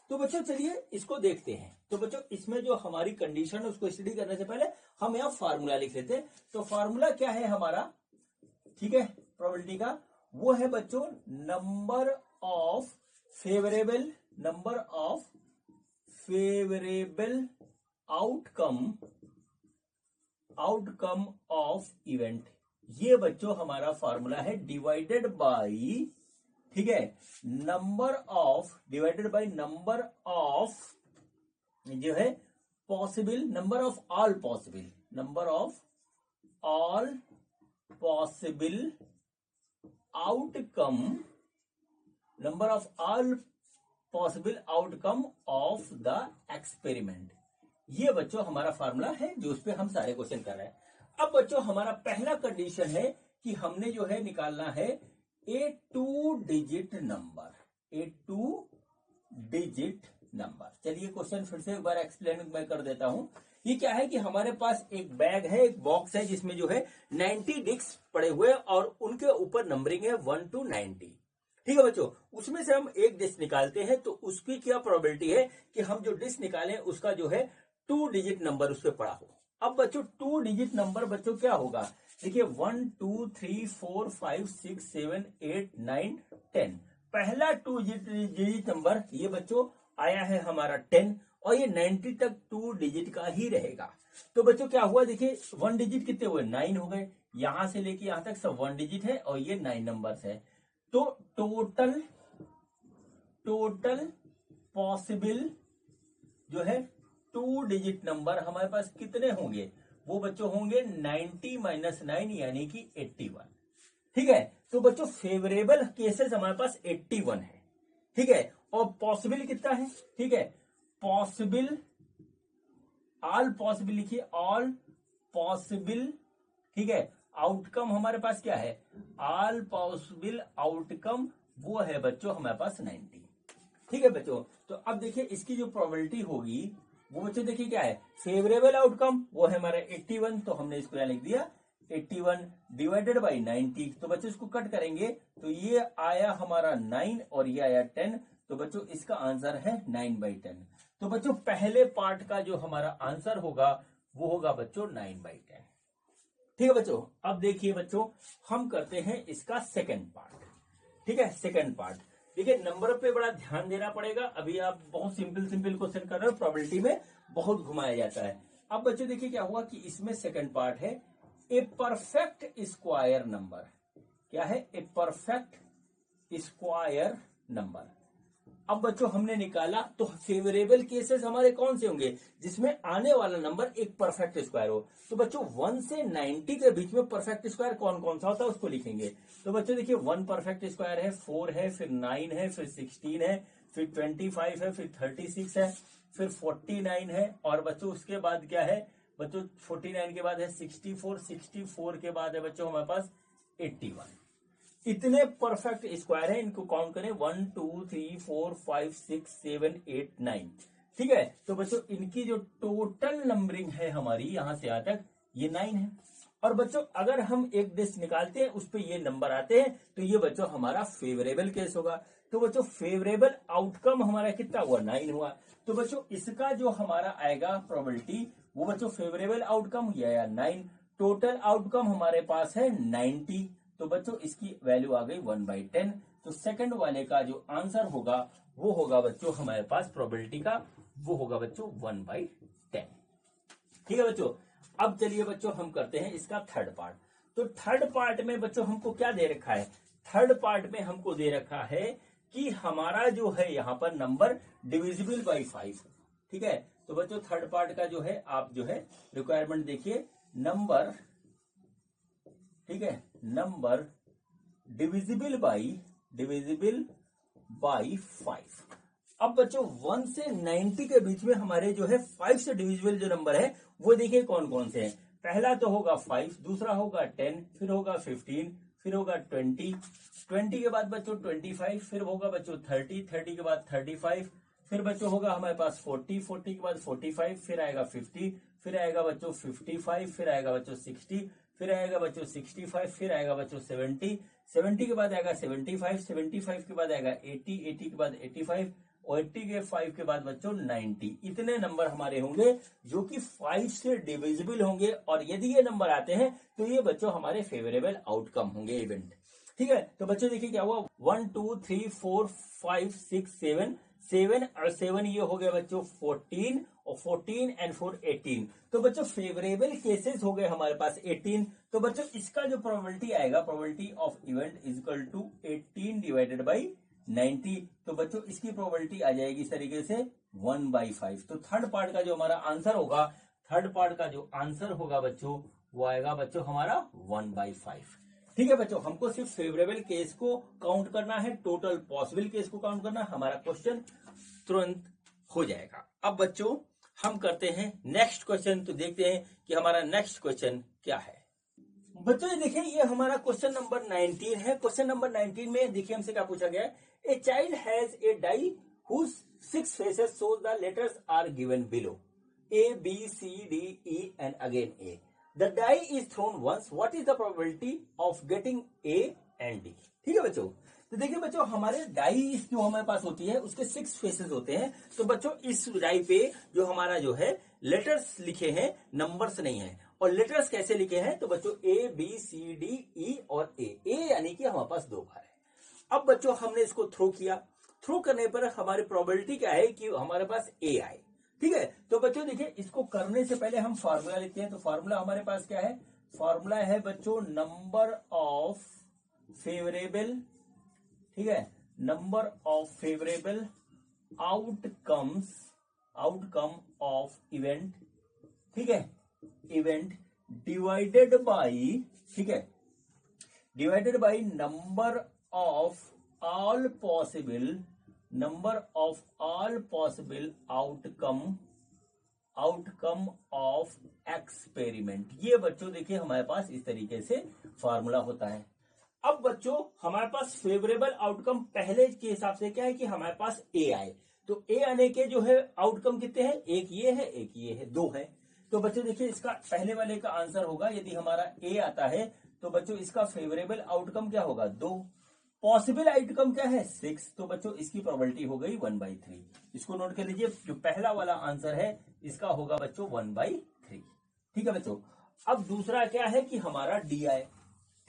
तो बच्चों चलिए इसको देखते हैं। तो बच्चों इसमें जो हमारी कंडीशन है उसको स्टडी करने से पहले हम यहाँ फार्मूला लिख लेते हैं। तो फार्मूला क्या है हमारा, ठीक है, प्रोबेबिलिटी का, वो है बच्चों number of favourable outcome of event. ये बच्चों हमारा फार्मूला है डिवाइडेड बाई, ठीक है, नंबर ऑफ जो है possible, number of all possible outcome of the experiment. ये बच्चों हमारा फार्मूला है जो उस पे हम सारे क्वेश्चन कर रहे हैं। अब बच्चों हमारा पहला कंडीशन है कि हमने जो है निकालना है ए 2 डिजिट नंबर। चलिए क्वेश्चन फिर से एक बार एक्सप्लेन मैं कर देता हूं। ये क्या है कि हमारे पास एक बैग है, एक बॉक्स है जिसमें जो है 90 डिस्क पड़े हुए और उनके ऊपर नंबरिंग है 1 to 90, ठीक है बच्चों। उसमें से हम एक डिस्क निकालते हैं तो उसकी क्या प्रोबेबिलिटी है कि हम जो डिस्क निकालें उसका जो है 2 डिजिट नंबर उस पर पड़ा हो। अब बच्चों 2 डिजिट नंबर बच्चों क्या होगा, देखिए 1 2 3 4 5 6 7 8 9 10। पहला 2 डिजिट नंबर ये बच्चों आया है हमारा 10 और ये 90 तक 2 डिजिट का ही रहेगा। तो बच्चों क्या हुआ, देखिए 1 डिजिट कितने हुए, 9 हो गए, यहां से लेके यहां तक सब 1 डिजिट है और ये 9 नंबर्स है। तो टोटल पॉसिबल जो है 2 डिजिट नंबर हमारे पास कितने होंगे, वो बच्चों होंगे 90 - 9 यानी कि 81। ठीक है, तो बच्चों फेवरेबल केसेस हमारे पास 81 है। ठीक है, और पॉसिबल कितना है? ठीक है, पॉसिबल ऑल पॉसिबल लिखिए, ऑल पॉसिबल। ठीक है, आउटकम हमारे पास क्या है? ऑल पॉसिबल आउटकम वो है बच्चों हमारे पास 90। ठीक है बच्चों, तो अब देखिए इसकी जो प्रोबेबिलिटी होगी वो बच्चों देखिए क्या है, फेवरेबल आउटकम वो है हमारा 81, तो हमने इसको यहां लिख दिया 81 डिवाइडेड बाई 90। तो बच्चों इसको कट करेंगे तो ये आया हमारा 9 और ये आया 10, तो बच्चों इसका आंसर है 9/10। तो बच्चों पहले पार्ट का जो हमारा आंसर होगा वो होगा बच्चों 9/10। ठीक है बच्चों, अब देखिए बच्चों हम करते हैं इसका सेकंड पार्ट। ठीक है, सेकंड पार्ट देखिए, नंबर पे बड़ा ध्यान देना पड़ेगा। अभी आप बहुत सिंपल क्वेश्चन कर रहे हो, प्रोबेबिलिटी में बहुत घुमाया जाता है। अब बच्चों देखिए क्या हुआ कि इसमें सेकंड पार्ट है ए परफेक्ट स्क्वायर नंबर। क्या है? A perfect square number. अब बच्चों हमने निकाला तो फेवरेबल केसेस हमारे कौन से होंगे, जिसमें आने वाला नंबर एक परफेक्ट स्क्वायर हो। तो बच्चों 1 से 90 के बीच में परफेक्ट स्क्वायर कौन कौन सा होता है उसको लिखेंगे। तो बच्चों देखिए 1 परफेक्ट स्क्वायर है, 4 है, फिर 9 है, फिर 16 है, फिर 25 है, फिर 36 है, फिर 49 है, और बच्चों उसके बाद क्या है बच्चों, 49 के बाद है 64, 64 के बाद है बच्चों हमारे पास 81। इतने परफेक्ट स्क्वायर है, इनको काउंट करें 1 2 3 4 5 6 7 8 9। ठीक है, तो बच्चों इनकी जो टोटल नंबरिंग है हमारी यहां से यहां तक ये 9 है। और बच्चों अगर हम एक डिस्क निकालते हैं उस पर ये नंबर आते हैं तो ये बच्चों हमारा फेवरेबल केस होगा। तो बच्चों फेवरेबल आउटकम हमारा कितना हुआ? 9 हुआ। तो बच्चों इसका जो हमारा आएगा प्रोबेबिलिटी वो बच्चों फेवरेबल आउटकम या 9, टोटल आउटकम हमारे पास है 90। तो बच्चों इसकी वैल्यू आ गई 1/10। तो सेकंड वाले का जो आंसर होगा वो होगा बच्चों हमारे पास प्रोबेबिलिटी का वो होगा बच्चों 1/10। ठीक है बच्चों, अब चलिए बच्चों हम करते हैं इसका थर्ड पार्ट। तो थर्ड पार्ट में बच्चों हमको क्या दे रखा है? थर्ड पार्ट में हमको दे रखा है कि हमारा जो है यहां पर नंबर डिविजिबल बाई 5। ठीक है, तो बच्चों थर्ड पार्ट का जो है आप जो है रिक्वायरमेंट देखिए, नंबर, ठीक है, नंबर डिविजिबल बाई 5। अब बच्चों 1 से 90 के बीच में हमारे जो है 5 से डिविजिबल जो नंबर है वो देखिए कौन कौन से हैं। पहला तो होगा 5, दूसरा होगा 10, फिर होगा 15, फिर होगा 20, 20 के बाद बच्चों 25, फिर होगा बच्चों 30, 30 के बाद 35, फिर बच्चों होगा हमारे पास 40, 40 के बाद 45, फिर आएगा 50, फिर आएगा बच्चों 55, फिर आएगा बच्चों 60, फिर आएगा बच्चों 65, फिर आएगा बच्चों 70, 70 के बाद आएगा 75, 75 के बाद आएगा 80, 80 के बाद 85 और 80 के 5 के बाद बच्चों 90। इतने नंबर हमारे होंगे जो कि 5 से डिविजिबल होंगे, और यदि ये नंबर आते हैं तो ये बच्चों हमारे फेवरेबल आउटकम होंगे इवेंट। ठीक है, तो बच्चों देखिए क्या हुआ, 1 2 3 4 5 6 7, 7 और 7 ये हो गया बच्चों 14, और 14 एंड 4 18। तो बच्चों फेवरेबल केसेस हो गए हमारे पास 18। तो बच्चों इसका जो प्रोबेबिलिटी आएगा, probability of event is equal to 18 divided by 90। तो बच्चों इसकी प्रोबेबिलिटी आ जाएगी इस तरीके से 1/5। तो थर्ड पार्ट का जो हमारा आंसर होगा, थर्ड पार्ट का जो आंसर होगा बच्चों वो आएगा बच्चों हमारा 1/5। ठीक है बच्चों, हमको सिर्फ फेवरेबल केस को काउंट करना है, टोटल पॉसिबल केस को काउंट करना, हमारा क्वेश्चन तुरंत हो जाएगा। अब बच्चों हम करते हैं नेक्स्ट क्वेश्चन, तो देखते हैं कि हमारा नेक्स्ट क्वेश्चन क्या है। बच्चों देखिए ये हमारा क्वेश्चन नंबर 19 है। क्वेश्चन नंबर 19 में देखिए हमसे क्या पूछा गया है, a child has a die whose 6 faces shows the letters are given below, A B C D E and again A. The die is thrown once. What is the probability of getting A and D? ठीक है बच्चों, तो देखिए बच्चों हमारे die जो हमारे पास होती है उसके 6 फेसेस होते हैं। तो बच्चों इस डाई पे जो हमारा जो है लेटर्स लिखे हैं, नंबर्स नहीं है। और लेटर्स कैसे लिखे हैं, तो बच्चों A B C D E और A यानी कि हमारे पास 2 बार है। अब बच्चों हमने इसको थ्रो किया, थ्रो करने पर हमारी प्रोबेबिलिटी क्या है कि हमारे पास A आए। ठीक है, तो बच्चों देखिए इसको करने से पहले हम फार्मूला लिखते हैं। तो फार्मूला हमारे पास क्या है, फॉर्मूला है बच्चों नंबर ऑफ फेवरेबल, ठीक है, number of favourable outcome of event, ठीक है, इवेंट डिवाइडेड बाई, ठीक है, divided by number of all possible outcome of experiment. ये बच्चों देखिए हमारे पास इस तरीके से फॉर्मूला होता है। अब बच्चों हमारे पास फेवरेबल आउटकम पहले के हिसाब से क्या है कि हमारे पास ए आए, तो ए आने के जो है आउटकम कितने हैं, एक ये है एक ये है, दो है। तो बच्चों देखिए इसका पहले वाले का आंसर होगा, यदि हमारा ए आता है तो बच्चों इसका फेवरेबल आउटकम क्या होगा, 2। पॉसिबल आउटकम क्या है, 6। तो बच्चों इसकी प्रोबेबिलिटी हो गई 1/3। इसको नोट कर लीजिए, जो पहला वाला आंसर है इसका होगा बच्चों 1/3। ठीक है बच्चों। अब दूसरा क्या है कि हमारा डी आए,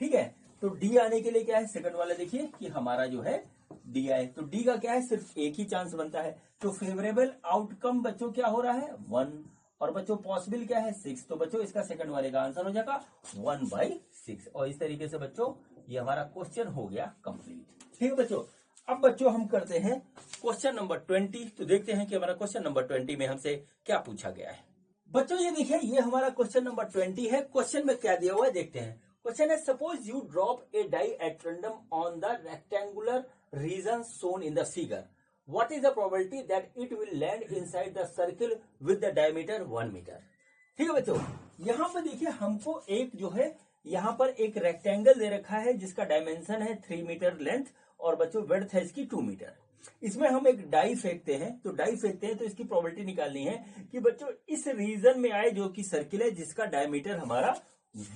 ठीक है, तो डी आने के लिए क्या है, सेकंड वाला देखिए कि हमारा जो है डी आए, तो डी का क्या है, सिर्फ एक ही चांस बनता है। तो फेवरेबल आउटकम बच्चों क्या हो रहा है, 1, और बच्चों पॉसिबल क्या है, 6। तो बच्चों इसका सेकंड वाले का आंसर हो जाएगा 1/6। और इस तरीके से बच्चों ये हमारा क्वेश्चन हो गया कंप्लीट। ठीक है बच्चों। अब बच्चों हम करते हैं क्वेश्चन नंबर 20। तो देखते हैं कि हमारा क्वेश्चन नंबर 20 में हमसे क्या पूछा गया है। बच्चों ये देखिए, ये हमारा क्वेश्चन नंबर 20 है। क्वेश्चन में क्या दिया हुआ है देखते हैं। क्वेश्चन है, suppose you drop a die at random on the rectangular region shown in the figure, what is the probability that it will land inside the circle with the diameter 1 metre. ठीक है बच्चों, यहां पर देखिए हमको एक जो है यहां पर एक रेक्टेंगल दे रखा है जिसका डायमेंशन है 3 मीटर लेंथ, और बच्चों विड्थ है इसकी 2 मीटर। इसमें हम एक डाई फेंकते हैं, तो डाई फेंकते हैं तो इसकी प्रोबेबिलिटी निकालनी है कि बच्चों इस रीजन में आए जो कि सर्किल है जिसका डायमीटर हमारा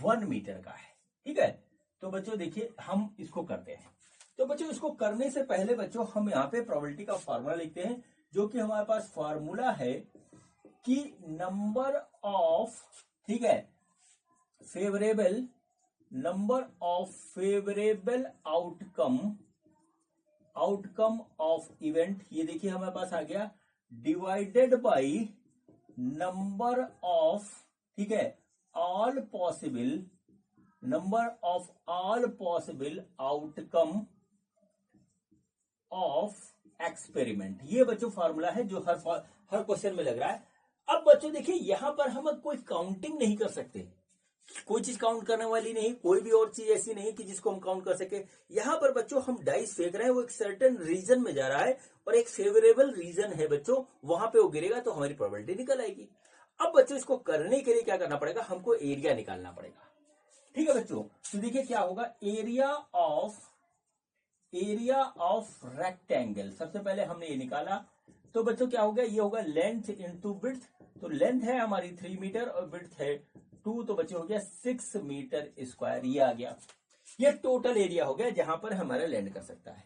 1 मीटर का है। ठीक है, तो बच्चों देखिए हम इसको करते हैं। तो बच्चों इसको करने से पहले बच्चों हम यहाँ पे प्रोबेबिलिटी का फार्मूला लिखते हैं, जो कि हमारे पास फार्मूला है कि नंबर ऑफ, ठीक है, फेवरेबल आउटकम ऑफ इवेंट, ये देखिए हमारे पास आ गया, डिवाइडेड बाई नंबर ऑफ, ठीक है, number of all possible outcome of experiment. ये बच्चों फार्मूला है जो हर क्वेश्चन में लग रहा है। अब बच्चों देखिए यहां पर हम कोई काउंटिंग नहीं कर सकते, कोई चीज काउंट करने वाली नहीं, कोई भी और चीज ऐसी नहीं कि जिसको हम काउंट कर सके। यहां पर बच्चों हम डाइस फेंक रहे हैं, वो एक सर्टेन रीजन में जा रहा है और एक फेवरेबल रीजन है बच्चों, वहां पे वो गिरेगा तो हमारी प्रोबेबिलिटी निकल आएगी। अब बच्चों इसको करने के लिए क्या करना पड़ेगा, हमको एरिया निकालना पड़ेगा। ठीक है बच्चों, तो देखिए क्या होगा, एरिया ऑफ रेक्टेंगल, सबसे पहले हमने ये निकाला, तो बच्चों क्या हो गया, ये होगा लेंथ इंटू विड्थ। तो लेंथ है हमारी 3 मीटर और विड्थ है 2, तो बच्चों हो गया 6 मीटर स्क्वायर। ये आ गया, ये टोटल एरिया हो गया जहां पर हमारा लैंड कर सकता है।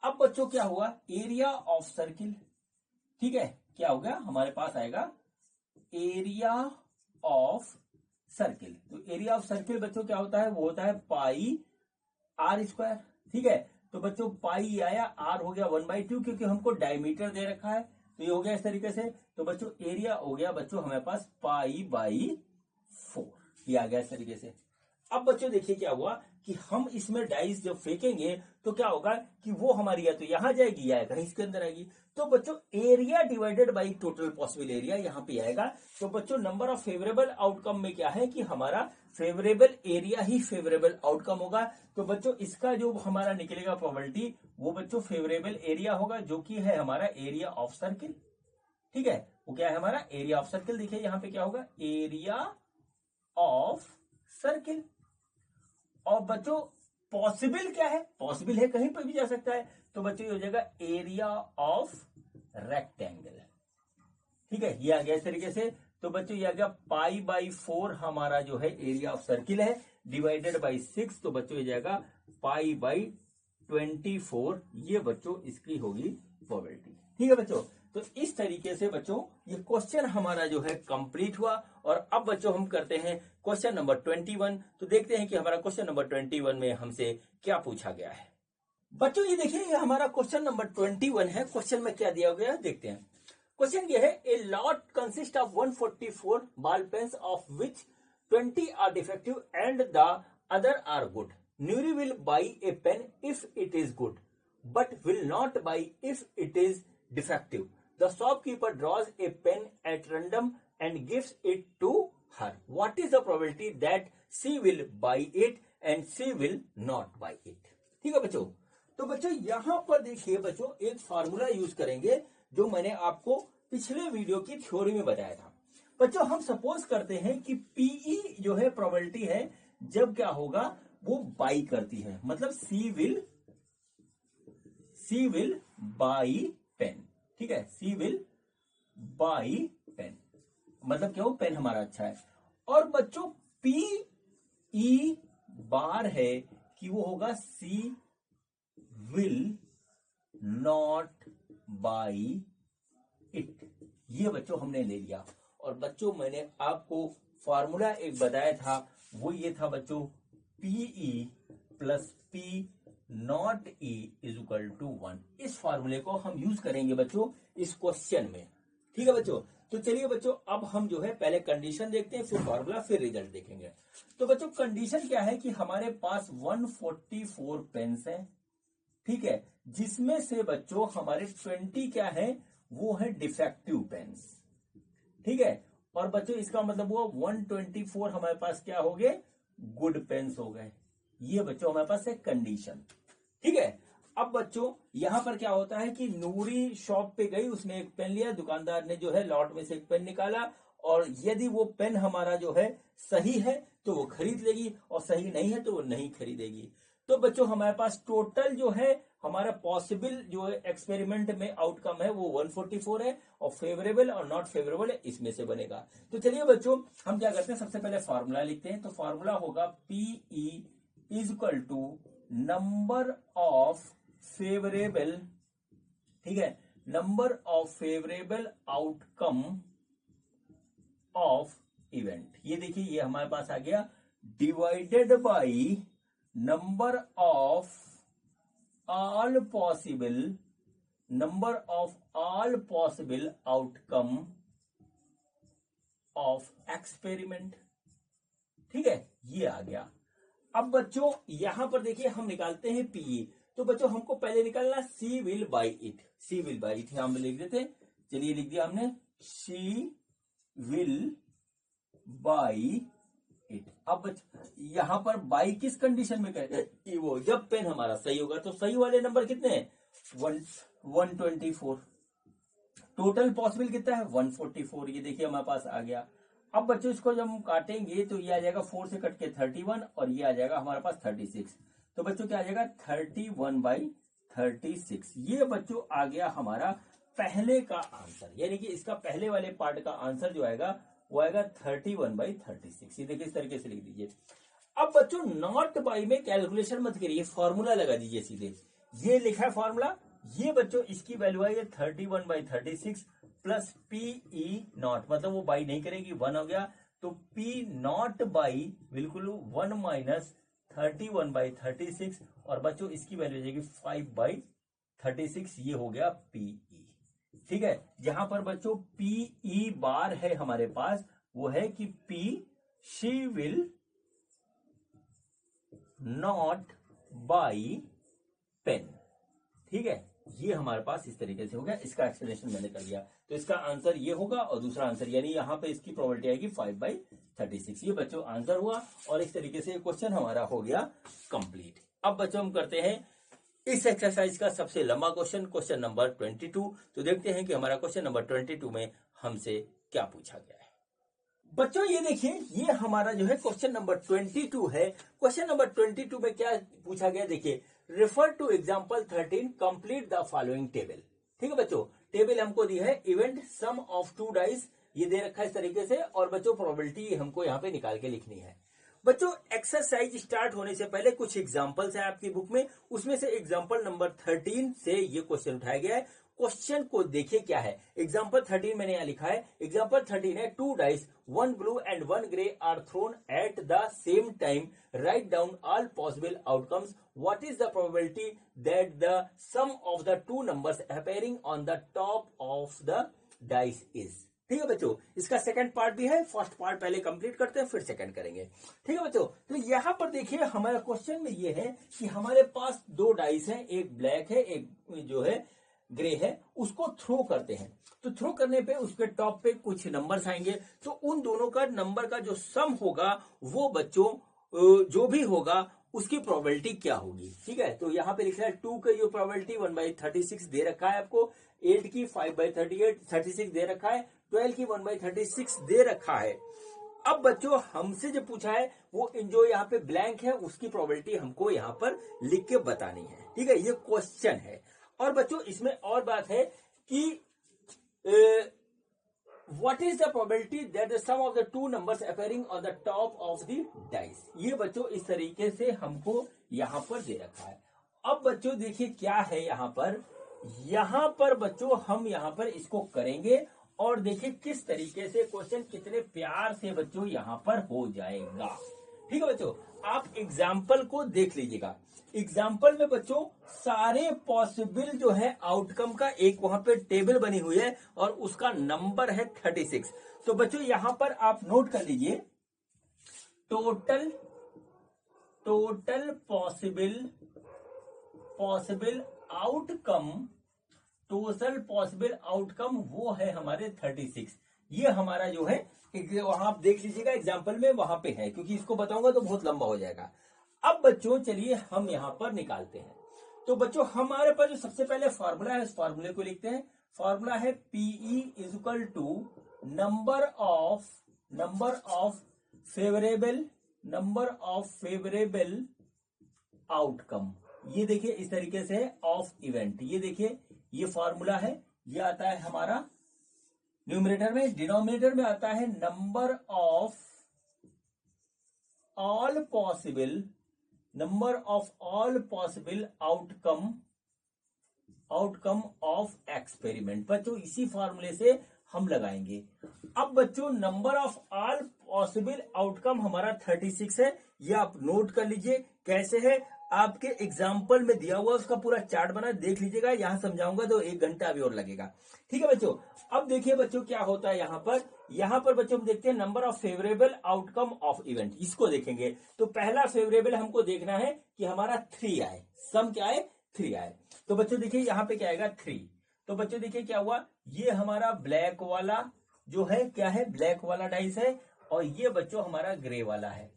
अब बच्चों क्या हुआ, एरिया ऑफ सर्किल, ठीक है, क्या होगा हमारे पास आएगा एरिया ऑफ सर्किल। तो एरिया ऑफ सर्किल बच्चों क्या होता है, वो होता है पाई आर स्क्वायर। ठीक है, तो बच्चों पाई आया, आर हो गया 1/2, क्योंकि हमको डायमीटर दे रखा है, तो ये हो गया इस तरीके से। तो बच्चों एरिया हो गया बच्चों हमारे पास पाई/4, ये आ गया इस तरीके से। अब बच्चों देखिए क्या हुआ कि हम इसमें डाइस जब फेंकेंगे तो क्या होगा कि वो हमारी या तो यहां जाएगी या कहीं इसके अंदर आएगी। तो बच्चों area divided by total possible area यहां पे आएगा। तो बच्चों नंबर ऑफ फेवरेबल आउटकम में क्या है कि हमारा फेवरेबल एरिया ही फेवरेबल आउटकम होगा। तो बच्चों इसका जो हमारा निकलेगा प्रोबेबिलिटी, वो बच्चों फेवरेबल एरिया होगा, जो कि है हमारा एरिया ऑफ सर्किल। ठीक है, वो क्या है हमारा एरिया ऑफ सर्किल। देखिए यहां पे क्या होगा, एरिया ऑफ सर्किल। और बच्चों पॉसिबल क्या है, पॉसिबल है कहीं पर भी जा सकता है, तो बच्चों ये हो जाएगा एरिया ऑफ रेक्टेंगल। ठीक है, ये आ गया इस तरीके से। तो बच्चों ये आ गया पाई/4 हमारा जो है एरिया ऑफ सर्किल है, डिवाइडेड बाई 6, तो बच्चों ये जाएगा पाई/24। ये बच्चों इसकी होगी प्रोबेबिलिटी। ठीक है बच्चों, तो इस तरीके से बच्चों ये क्वेश्चन हमारा जो है कंप्लीट हुआ। और अब बच्चों हम करते हैं क्वेश्चन नंबर 21। तो देखते हैं कि हमारा क्वेश्चन नंबर 21 में हमसे क्या पूछा गया है। बच्चों ये देखिए, ये हमारा क्वेश्चन नंबर 21 है। क्वेश्चन में क्या दिया गया है देखते हैं। क्वेश्चन ये है, a lot consist of 144 ball pains of which 20 are defective and the other are good. Nuri will buy a pen if it is good, but will not buy if it is defective. The shopkeeper draws a pen at random and gives it to her. What is the probability that she will buy it and she will not buy it? ठीक है बच्चों, तो बच्चों यहां पर देखिए बच्चों एक फार्मूला यूज करेंगे जो मैंने आपको पिछले वीडियो की थ्योरी में बताया था। बच्चों हम सपोज करते हैं कि पीई जो है प्रोबेबिलिटी है जब क्या होगा वो बाई करती है, मतलब सी विल बाई पेन। ठीक है, सी विल बाई पेन मतलब क्या हो, पेन हमारा अच्छा है। और बच्चों पी ई बार है कि वो होगा सी विल नॉट बाई इट। ये बच्चों हमने ले लिया। और बच्चों मैंने आपको फॉर्मूला एक बताया था, वो ये था बच्चों PE plus P not E is equal to 1। इस फॉर्मूले को हम यूज करेंगे बच्चों इस क्वेश्चन में। ठीक है बच्चों, तो चलिए बच्चों अब हम जो है पहले कंडीशन देखते हैं, फिर फॉर्मूला, फिर रिजल्ट देखेंगे। तो बच्चों कंडीशन क्या है कि हमारे पास 144 पेन्स हैं। ठीक है, जिसमें से बच्चों हमारे 20 क्या है, वो है डिफेक्टिव पेन्स। ठीक है, और बच्चों इसका मतलब हुआ 124 हमारे पास क्या हो गए, गुड पेन्स हो गए। ये बच्चों हमारे पास है कंडीशन। ठीक है, अब बच्चों यहां पर क्या होता है कि नूरी शॉप पे गई, उसने एक पेन लिया, दुकानदार ने जो है लॉट में से एक पेन निकाला, और यदि वो पेन हमारा जो है सही है तो वो खरीद लेगी, और सही नहीं है तो वो नहीं खरीदेगी। तो बच्चों हमारे पास टोटल जो है हमारा पॉसिबल जो है एक्सपेरिमेंट में आउटकम है वो 144 है, और फेवरेबल और नॉट फेवरेबल है इसमें से बनेगा। तो चलिए बच्चों हम क्या करते हैं, सबसे पहले फॉर्मूला लिखते हैं। तो फॉर्मूला होगा PE is equal to number of favourable, ठीक है, number of favourable outcome of event. ये देखिए ये हमारे पास आ गया divided by number of all possible outcome of experiment. ठीक है, ये आ गया। अब बच्चों यहां पर देखिए हम निकालते हैं पीई। तो बच्चों हमको पहले निकालना C will buy it. C will buy it हम लिख देते, चलिए लिख दिया हमने, सी विल बाई इट। अब यहां पर बाई किस कंडीशन में करें, वो जब पेन हमारा सही होगा। तो सही वाले नंबर कितने हैं, 124। टोटल पॉसिबल कितना है 144। ये देखिए हमारे पास आ गया। अब बच्चों इसको जब हम काटेंगे तो ये आ जाएगा 4 से कट के 31, और ये आ जाएगा हमारे पास 36। तो बच्चों क्या आ जाएगा 31/36। ये बच्चों आ गया हमारा पहले का आंसर, यानी कि इसका पहले वाले पार्ट का आंसर जो आएगा वो आएगा 31/36। ये देखिए इस तरीके से लिख दीजिए। अब बच्चों नॉट बाई में कैलकुलेशन मत करिए, फॉर्मूला लगा दीजिए सीधे। ये लिखा है फॉर्मूला, ये बच्चों इसकी वैल्यू है 31/36 प्लस पीई नॉट, मतलब वो बाई नहीं करेगी, 1 हो गया। तो पी नॉट बाई बिल्कुल 1 माइनस 31/36, और बच्चों इसकी वैल्यू हो जाएगी 5/36। ये हो गया पीई। ठीक है, जहां पर बच्चों पीई बार है हमारे पास, वो है कि P she will not buy pen. ठीक है, ये हमारे पास इस तरीके से हो गया। इसका एक्सप्लेनेशन मैंने कर दिया। तो इसका आंसर ये होगा, और दूसरा आंसर यानी यहां पे इसकी प्रोबेबिलिटी आएगी 5/36। ये बच्चों आंसर हुआ, और इस तरीके से क्वेश्चन हमारा हो गया कंप्लीट। अब बच्चों हम करते हैं इस एक्सरसाइज का सबसे लंबा क्वेश्चन, क्वेश्चन नंबर 22। तो देखते हैं कि हमारा क्वेश्चन नंबर 22 में हमसे क्या पूछा गया है। बच्चों ये देखिए ये हमारा जो है क्वेश्चन नंबर 22 है। क्वेश्चन नंबर 22 में क्या पूछा गया, देखिए refer two example 13, complete the following table. ठीक है बच्चों, टेबल हमको दी है, इवेंट सम ऑफ 2 डाइस ये दे रखा है इस तरीके से, और बच्चों प्रोबेबिलिटी हमको यहाँ पे निकाल के लिखनी है। बच्चों एक्सरसाइज स्टार्ट होने से पहले कुछ एग्जांपल्स है आपकी बुक में, उसमें से एग्जांपल नंबर 13 से ये क्वेश्चन उठाया गया है। क्वेश्चन को देखिए क्या है। एग्जांपल 13 मैंने यहां लिखा है, एग्जांपल 13 है 2 dice 1 blue and 1 grey are thrown at the same time, write down all possible outcomes, what is the probability that the sum of the 2 numbers appearing on the top of the dice is. ठीक है बच्चों, इसका second part भी है, first part पहले complete करते हैं फिर सेकंड करेंगे। ठीक है बच्चों, तो यहां पर देखिए हमारा क्वेश्चन में ये है कि हमारे पास दो डाइस हैं, एक ब्लैक है एक जो है ग्रे है, उसको थ्रो करते हैं। तो थ्रो करने पे उसके टॉप पे कुछ नंबर्स आएंगे, तो उन दोनों का नंबर का जो सम होगा वो बच्चों जो भी होगा उसकी प्रोबेबिलिटी क्या होगी। ठीक है, तो यहाँ पे लिखा है 2 की जो प्रोबेबिलिटी 1/36 दे रखा है आपको, 8 की 5/38 36 दे रखा है, 12 की 1/36 दे रखा है। अब बच्चों हमसे जो पूछा है वो जो यहाँ पे ब्लैंक है उसकी प्रोबेबिलिटी हमको यहाँ पर लिख के बतानी है। ठीक है, ये क्वेश्चन है। और बच्चों इसमें और बात है कि what is the probability that the sum of the two numbers appearing on the top of the dice। ये बच्चों इस तरीके से हमको यहां पर दे रखा है। अब बच्चों देखिए क्या है यहां पर बच्चों हम यहां पर इसको करेंगे और देखिए किस तरीके से क्वेश्चन कितने प्यार से बच्चों यहां पर हो जाएगा। ठीक है बच्चों, आप एग्जाम्पल को देख लीजिएगा। एग्जाम्पल में बच्चों सारे पॉसिबल जो है आउटकम का एक वहां पे टेबल बनी हुई है और उसका नंबर है 36। तो बच्चों यहां पर आप नोट कर लीजिए टोटल पॉसिबल आउटकम वो है हमारे 36। ये हमारा जो है वहां आप देख लीजिएगा एग्जाम्पल में वहां पे है, क्योंकि इसको बताऊंगा तो बहुत लंबा हो जाएगा। अब बच्चों चलिए हम यहां पर निकालते हैं। तो बच्चों हमारे पास जो सबसे पहले फॉर्मूला है इस फॉर्मूले को लिखते हैं। फॉर्मूला है PE equal to number of favourable outcome. ये देखिए इस तरीके से है ऑफ इवेंट। ये देखिए ये फॉर्मूला है, ये आता है हमारा न्यूमरेटर में। डिनोमिनेटर में आता है number of all possible outcome of experiment. बच्चों इसी फॉर्मूले से हम लगाएंगे। अब बच्चों number of all possible outcome हमारा 36 है। ये आप नोट कर लीजिए कैसे है, आपके एग्जाम्पल में दिया हुआ उसका पूरा चार्ट बना देख लीजिएगा। यहां समझाऊंगा तो 1 घंटा अभी और लगेगा। ठीक है बच्चों, अब देखिए बच्चों क्या होता है यहां पर बच्चों हम देखते हैं number of favourable outcome of event. इसको देखेंगे तो पहला फेवरेबल हमको देखना है कि हमारा 3 आए, सम क्या आए 3 आए। तो बच्चों देखिए यहां पे क्या आएगा 3। तो बच्चों देखिए क्या हुआ, ये हमारा ब्लैक वाला जो है क्या है, ब्लैक वाला डाइस है, और ये बच्चों हमारा ग्रे वाला है।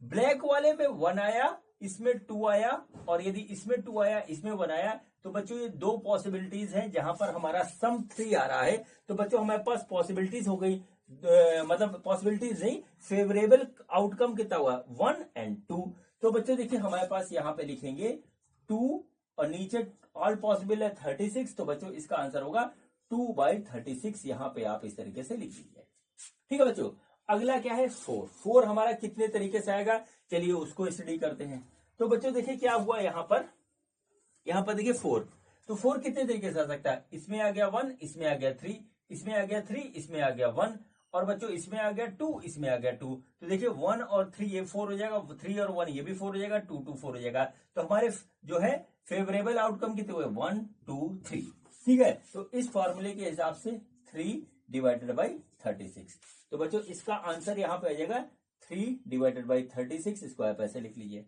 ब्लैक वाले में 1 आया, इसमें 2 आया, और यदि इसमें 2 आया इसमें 1 आया, तो बच्चों ये दो पॉसिबिलिटीज हैं जहां पर हमारा सम 3 आ रहा है। तो बच्चों हमारे पास पॉसिबिलिटीज हो गई, मतलब पॉसिबिलिटीज नहीं, फेवरेबल आउटकम कितना हुआ 1 और 2। तो बच्चों देखिए हमारे पास यहां पे लिखेंगे 2 और नीचे ऑल पॉसिबल है 36। तो बच्चों इसका आंसर होगा 2/36। यहां पे आप इस तरीके से लिख लीजिए। ठीक है बच्चों, अगला क्या है 4 हमारा कितने तरीके से आएगा, चलिए उसको स्टडी करते हैं। तो बच्चों देखिए क्या हुआ यहां पर देखिए 4। तो 4 कितने तरीके से आ सकता है, इसमें आ गया 1, इसमें आ गया 3, इसमें आ गया 3, इसमें आ गया 1, और बच्चों इसमें आ गया 2, इसमें आ गया 2। तो देखिए 1 और 3 ये 4 हो जाएगा, 3 और 1 ये भी 4 हो जाएगा, 2 2 4 हो जाएगा। तो हमारे जो है फेवरेबल आउटकम कितने हुए 1 2 3। ठीक है, तो इस फॉर्मूले के हिसाब से 3/36। तो बच्चों इसका आंसर यहां पे आ जाएगा 3/36। इसको आप ऐसे लिख लीजिए।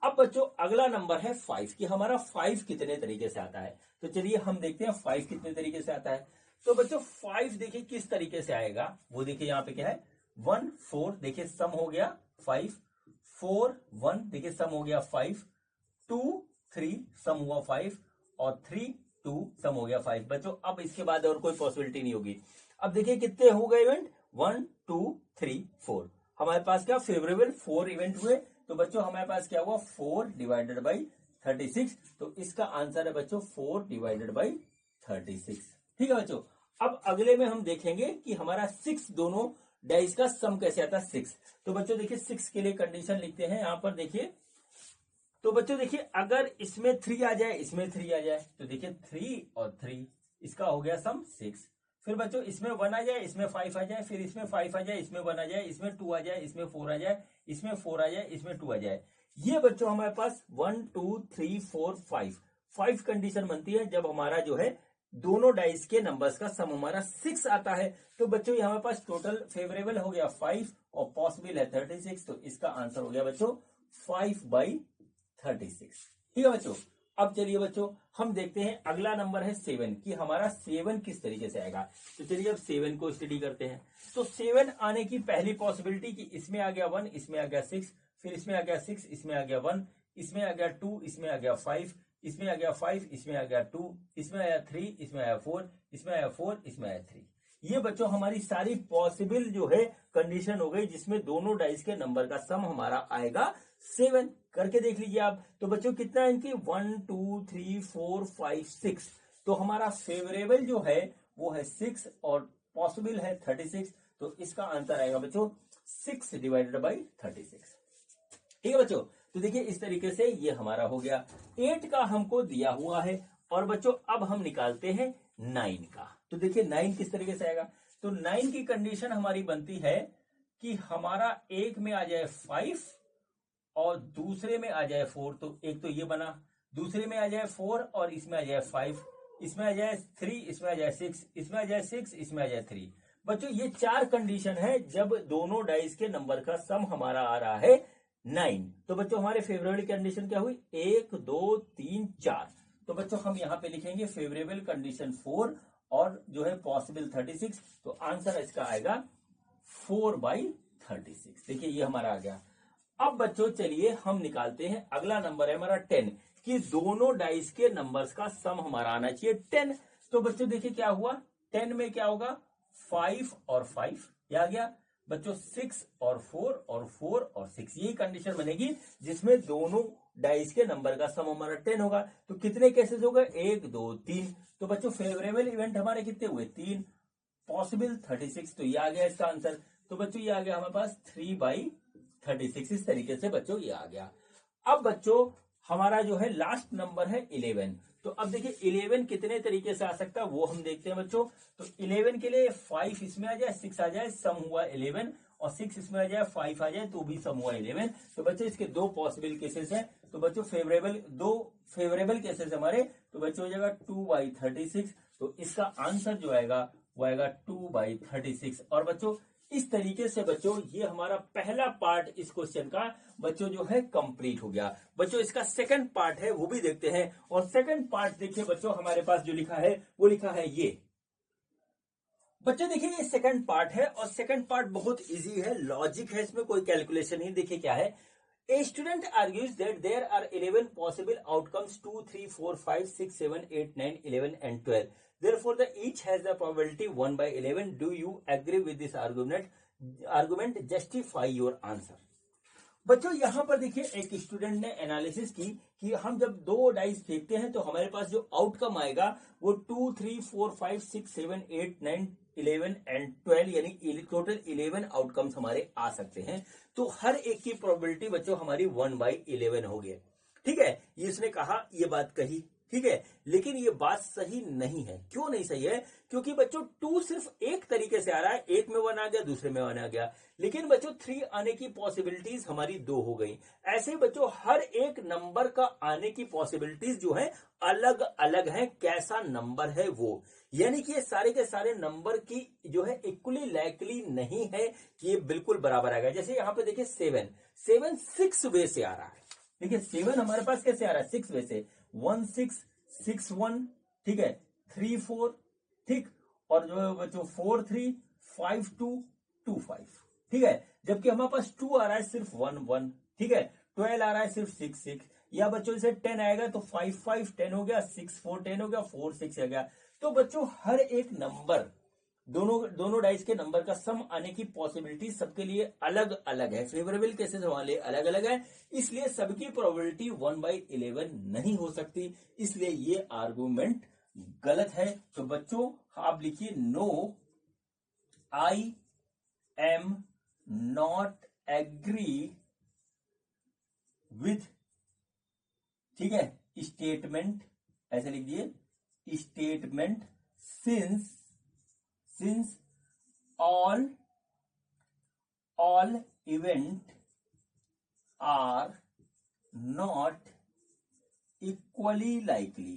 अब बच्चों अगला नंबर है 5 कि हमारा 5 कितने तरीके से आता है। तो चलिए हम देखते हैं 5 कितने तरीके से आता है। तो बच्चों 5 देखिए किस तरीके से आएगा, वो देखिए यहाँ पे क्या है 1 4, देखिए सम हो गया 5, 4 1 देखिए सम हो गया 5, 2 3 सम हुआ 5, और 3 2 सम हो गया 5। बच्चों अब इसके बाद और कोई पॉसिबिलिटी नहीं होगी। अब देखिए कितने हो गए इवेंट 1 2 3 4। हमारे पास क्या फेवरेबल 4 इवेंट हुए। तो बच्चों हमारे पास क्या हुआ 4/36। तो इसका आंसर है बच्चों 4/36। ठीक है बच्चों, अब अगले में हम देखेंगे कि हमारा 6 दोनों डाइस का सम कैसे आता है 6। तो बच्चों देखिए 6 के लिए कंडीशन लिखते हैं यहां पर देखिए। तो बच्चों देखिए अगर इसमें 3 आ जाए इसमें 3 आ जाए, तो देखिए 3 और 3 इसका हो गया सम 6। फिर बच्चों इसमें 1 आ जाए इसमें 5 आ जाए, फिर इसमें 5 आ जाए इसमें 1 आ जाए, इसमें 2 आ जाए इसमें 4 आ जाए, इसमें 4 आ जाए इसमें 2 आ जाए। ये बच्चों हमारे पास 1 2 3 4 5 कंडीशन बनती है जब हमारा जो है दोनों डाइस के नंबर्स का सम हमारा 6 आता है। तो बच्चों ये हमारे पास टोटल फेवरेबल हो गया 5 और पॉसिबल है 36, तो इसका आंसर हो गया बच्चों 5/36। ठीक है बच्चों। अब चलिए बच्चों हम देखते हैं अगला नंबर है 7 कि हमारा 7 किस तरीके से आएगा। तो चलिए अब 7 को स्टडी करते हैं। तो 7 आने की पहली पॉसिबिलिटी कि इसमें आ गया 1, इसमें आ गया 6, फिर इसमें आ गया 6, इसमें आ गया 1, इसमें आ गया 2, इसमें आ गया 5, इसमें आ गया 5, इसमें आ गया 2, इसमें आया 3, इसमें आया 4, इसमें आया 4, इसमें आया 3। ये बच्चों हमारी सारी पॉसिबल जो है कंडीशन हो गई जिसमें दोनों डाइस के नंबर का सम हमारा आएगा 7। करके देख लीजिए आप। तो बच्चों कितना है इनकी 1 2 3 4 5 6। तो हमारा फेवरेबल जो है वो है 6 और पॉसिबल है 36। तो इसका आंसर आएगा बच्चों 6/36। ठीक है बच्चों। तो देखिए इस तरीके से ये हमारा हो गया। 8 का हमको दिया हुआ है और बच्चों अब हम निकालते हैं 9 का। तो देखिए 9 किस तरीके से आएगा। तो 9 की कंडीशन हमारी बनती है कि हमारा एक में आ जाए 5 और दूसरे में आ जाए 4। तो एक तो ये बना, दूसरे में आ जाए 4 और इसमें आ जाए 5, इसमें आ जाए 3, इसमें आ जाए 6, इसमें आ जाए 6, इसमें आ जाए 3। बच्चों ये 4 कंडीशन है जब दोनों डाइस के नंबर का सम हमारा आ रहा है 9। तो बच्चों हमारे फेवरेबल कंडीशन क्या हुई 1 2 3 4। तो बच्चों हम यहां पे लिखेंगे फेवरेबल कंडीशन 4 और जो है पॉसिबल 36। तो आंसर इसका आएगा 4/36। देखिए ये हमारा आ गया। अब बच्चों चलिए हम निकालते हैं अगला नंबर है हमारा 10 कि दोनों डाइस के नंबर्स का सम हमारा आना चाहिए 10। तो बच्चों देखिए क्या हुआ 10 में क्या होगा 5 और 5 ये आ गया बच्चों 6 और 4 और 4 और 6। यही कंडीशन बनेगी जिसमें दोनों डाइस के नंबर का सम हमारा 10 होगा। तो कितने केसेस हो गए 1 2 3। तो बच्चों फेवरेबल इवेंट हमारे कितने हुए 3, पॉसिबल 36। तो ये आ गया इसका आंसर। तो बच्चों ये आ गया हमारे पास 3/36। इस तरीके से बच्चों ये आ गया। अब बच्चों हमारा जो है लास्ट नंबर है 11। तो अब देखिए 11 कितने तरीके से आ सकता है वो हम देखते हैं बच्चों। तो 11 के लिए 5 इसमें आ जाए 6 आ जाए सम हुआ 11 और 6 इसमें आ जाए 5 आ जाए तो भी सम हुआ 11। तो बच्चों इसके दो पॉसिबल केसेस हैं। तो बच्चों दो फेवरेबल केसेस हमारे। तो बच्चों हो जाएगा 2/36। तो इसका आंसर जो आएगा वो आएगा 2/36। और बच्चों इस तरीके से बच्चों ये हमारा पहला पार्ट इस क्वेश्चन का बच्चों जो है कंप्लीट हो गया। बच्चों इसका सेकंड पार्ट है वो भी देखते हैं। और सेकंड पार्ट देखिए बच्चों हमारे पास जो लिखा है वो लिखा है ये। बच्चों देखिए ये सेकंड पार्ट है और सेकंड पार्ट बहुत इजी है, लॉजिक है, इसमें कोई कैलकुलेशन नहीं। देखिए क्या है A student argues that there are 11 possible outcomes 2, 3, 4, 5, 6, 7, 8, 9, 11 and 12. Therefore, each has the probability 1/11. Do you agree with this argument? Justify your answer. बच्चों यहां पर देखिए एक स्टूडेंट ने एनालिसिस की कि हम जब दो डाइस फेंकते हैं तो हमारे पास जो आउटकम आएगा वो 2, 3, 4, 5, 6, 7, 8, 9, 11 एंड 12 यानी टोटल 11 आउटकम्स हमारे आ सकते हैं। तो हर एक की प्रोबेबिलिटी बच्चों हमारी 1/11 हो गई। ठीक है ये इसने कहा ये बात कही ठीक है, लेकिन ये बात सही नहीं है। क्यों नहीं सही है क्योंकि बच्चों 2 सिर्फ एक तरीके से आ रहा है, एक में 1 आ गया दूसरे में 1 आ गया, लेकिन बच्चों 3 आने की पॉसिबिलिटीज हमारी 2 हो गई। ऐसे बच्चों हर एक नंबर का आने की पॉसिबिलिटीज जो है अलग अलग है, कैसा नंबर है वो, यानी कि ये सारे के सारे नंबर की जो है इक्वली लाइकली नहीं है कि ये बिल्कुल बराबर आएगा। जैसे यहां पे देखिए 7 6 वे से आ रहा है। देखिए 7 हमारे पास कैसे आ रहा है 6 वे से 1 6 6 1 ठीक है 3 4 ठीक, और जो है बच्चों 4 3 5 2 2 5 ठीक है। जबकि हमारे पास 2 आ रहा है सिर्फ 1 1 ठीक है, 12 आ रहा है सिर्फ 6 6, या बच्चों से 10 आएगा तो 5 5 10 हो गया, 6 4 10 हो गया, 4 6 आ गया। तो बच्चों हर एक नंबर दोनों डाइस के नंबर का सम आने की पॉसिबिलिटी सबके लिए अलग अलग है, फेवरेबल केसेस वाले अलग अलग है, इसलिए सबकी प्रोबेबिलिटी 1/11 नहीं हो सकती, इसलिए ये आर्गुमेंट गलत है। तो बच्चों आप लिखिए no I am not agree with ठीक है स्टेटमेंट, ऐसे लिख दिए statement since all event are not equally likely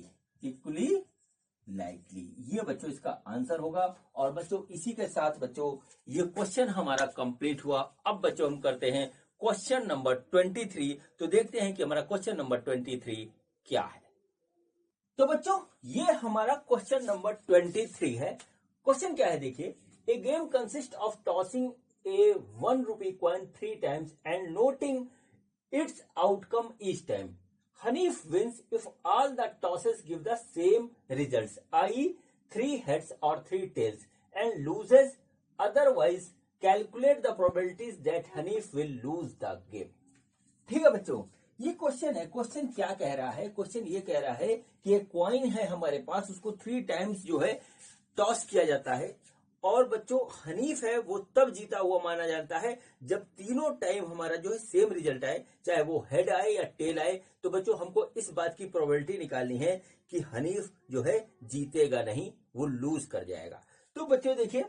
likely. ये बच्चों इसका आंसर होगा। और बच्चों इसी के साथ बच्चों ये क्वेश्चन हमारा कंप्लीट हुआ। अब बच्चों हम करते हैं क्वेश्चन नंबर 23। तो देखते हैं कि हमारा क्वेश्चन नंबर 23 क्या है। तो बच्चों ये हमारा क्वेश्चन नंबर 23 है। क्वेश्चन क्या है देखिए, a game consist of tossing a 1 rupee coin 3 times and noting its outcome each time. Hanif wins if all the tosses give the same results, i.e. 3 heads or 3 tails, and loses otherwise. Calculate the probabilities that Hanif will lose the game. ठीक है बच्चों, ये question है। Question क्या कह रहा है? Question ये कह रहा है कि एक कॉइन है हमारे पास, उसको 3 टाइम्स जो है टॉस किया जाता है। और बच्चों हनीफ है वो तब जीता हुआ माना जाता है जब तीनों टाइम हमारा जो है सेम रिजल्ट आए, चाहे वो हेड आए या टेल आए। तो बच्चों हमको इस बात की प्रोबेबिलिटी निकालनी है कि हनीफ जो है जीतेगा नहीं, वो लूज कर जाएगा। तो बच्चों देखिए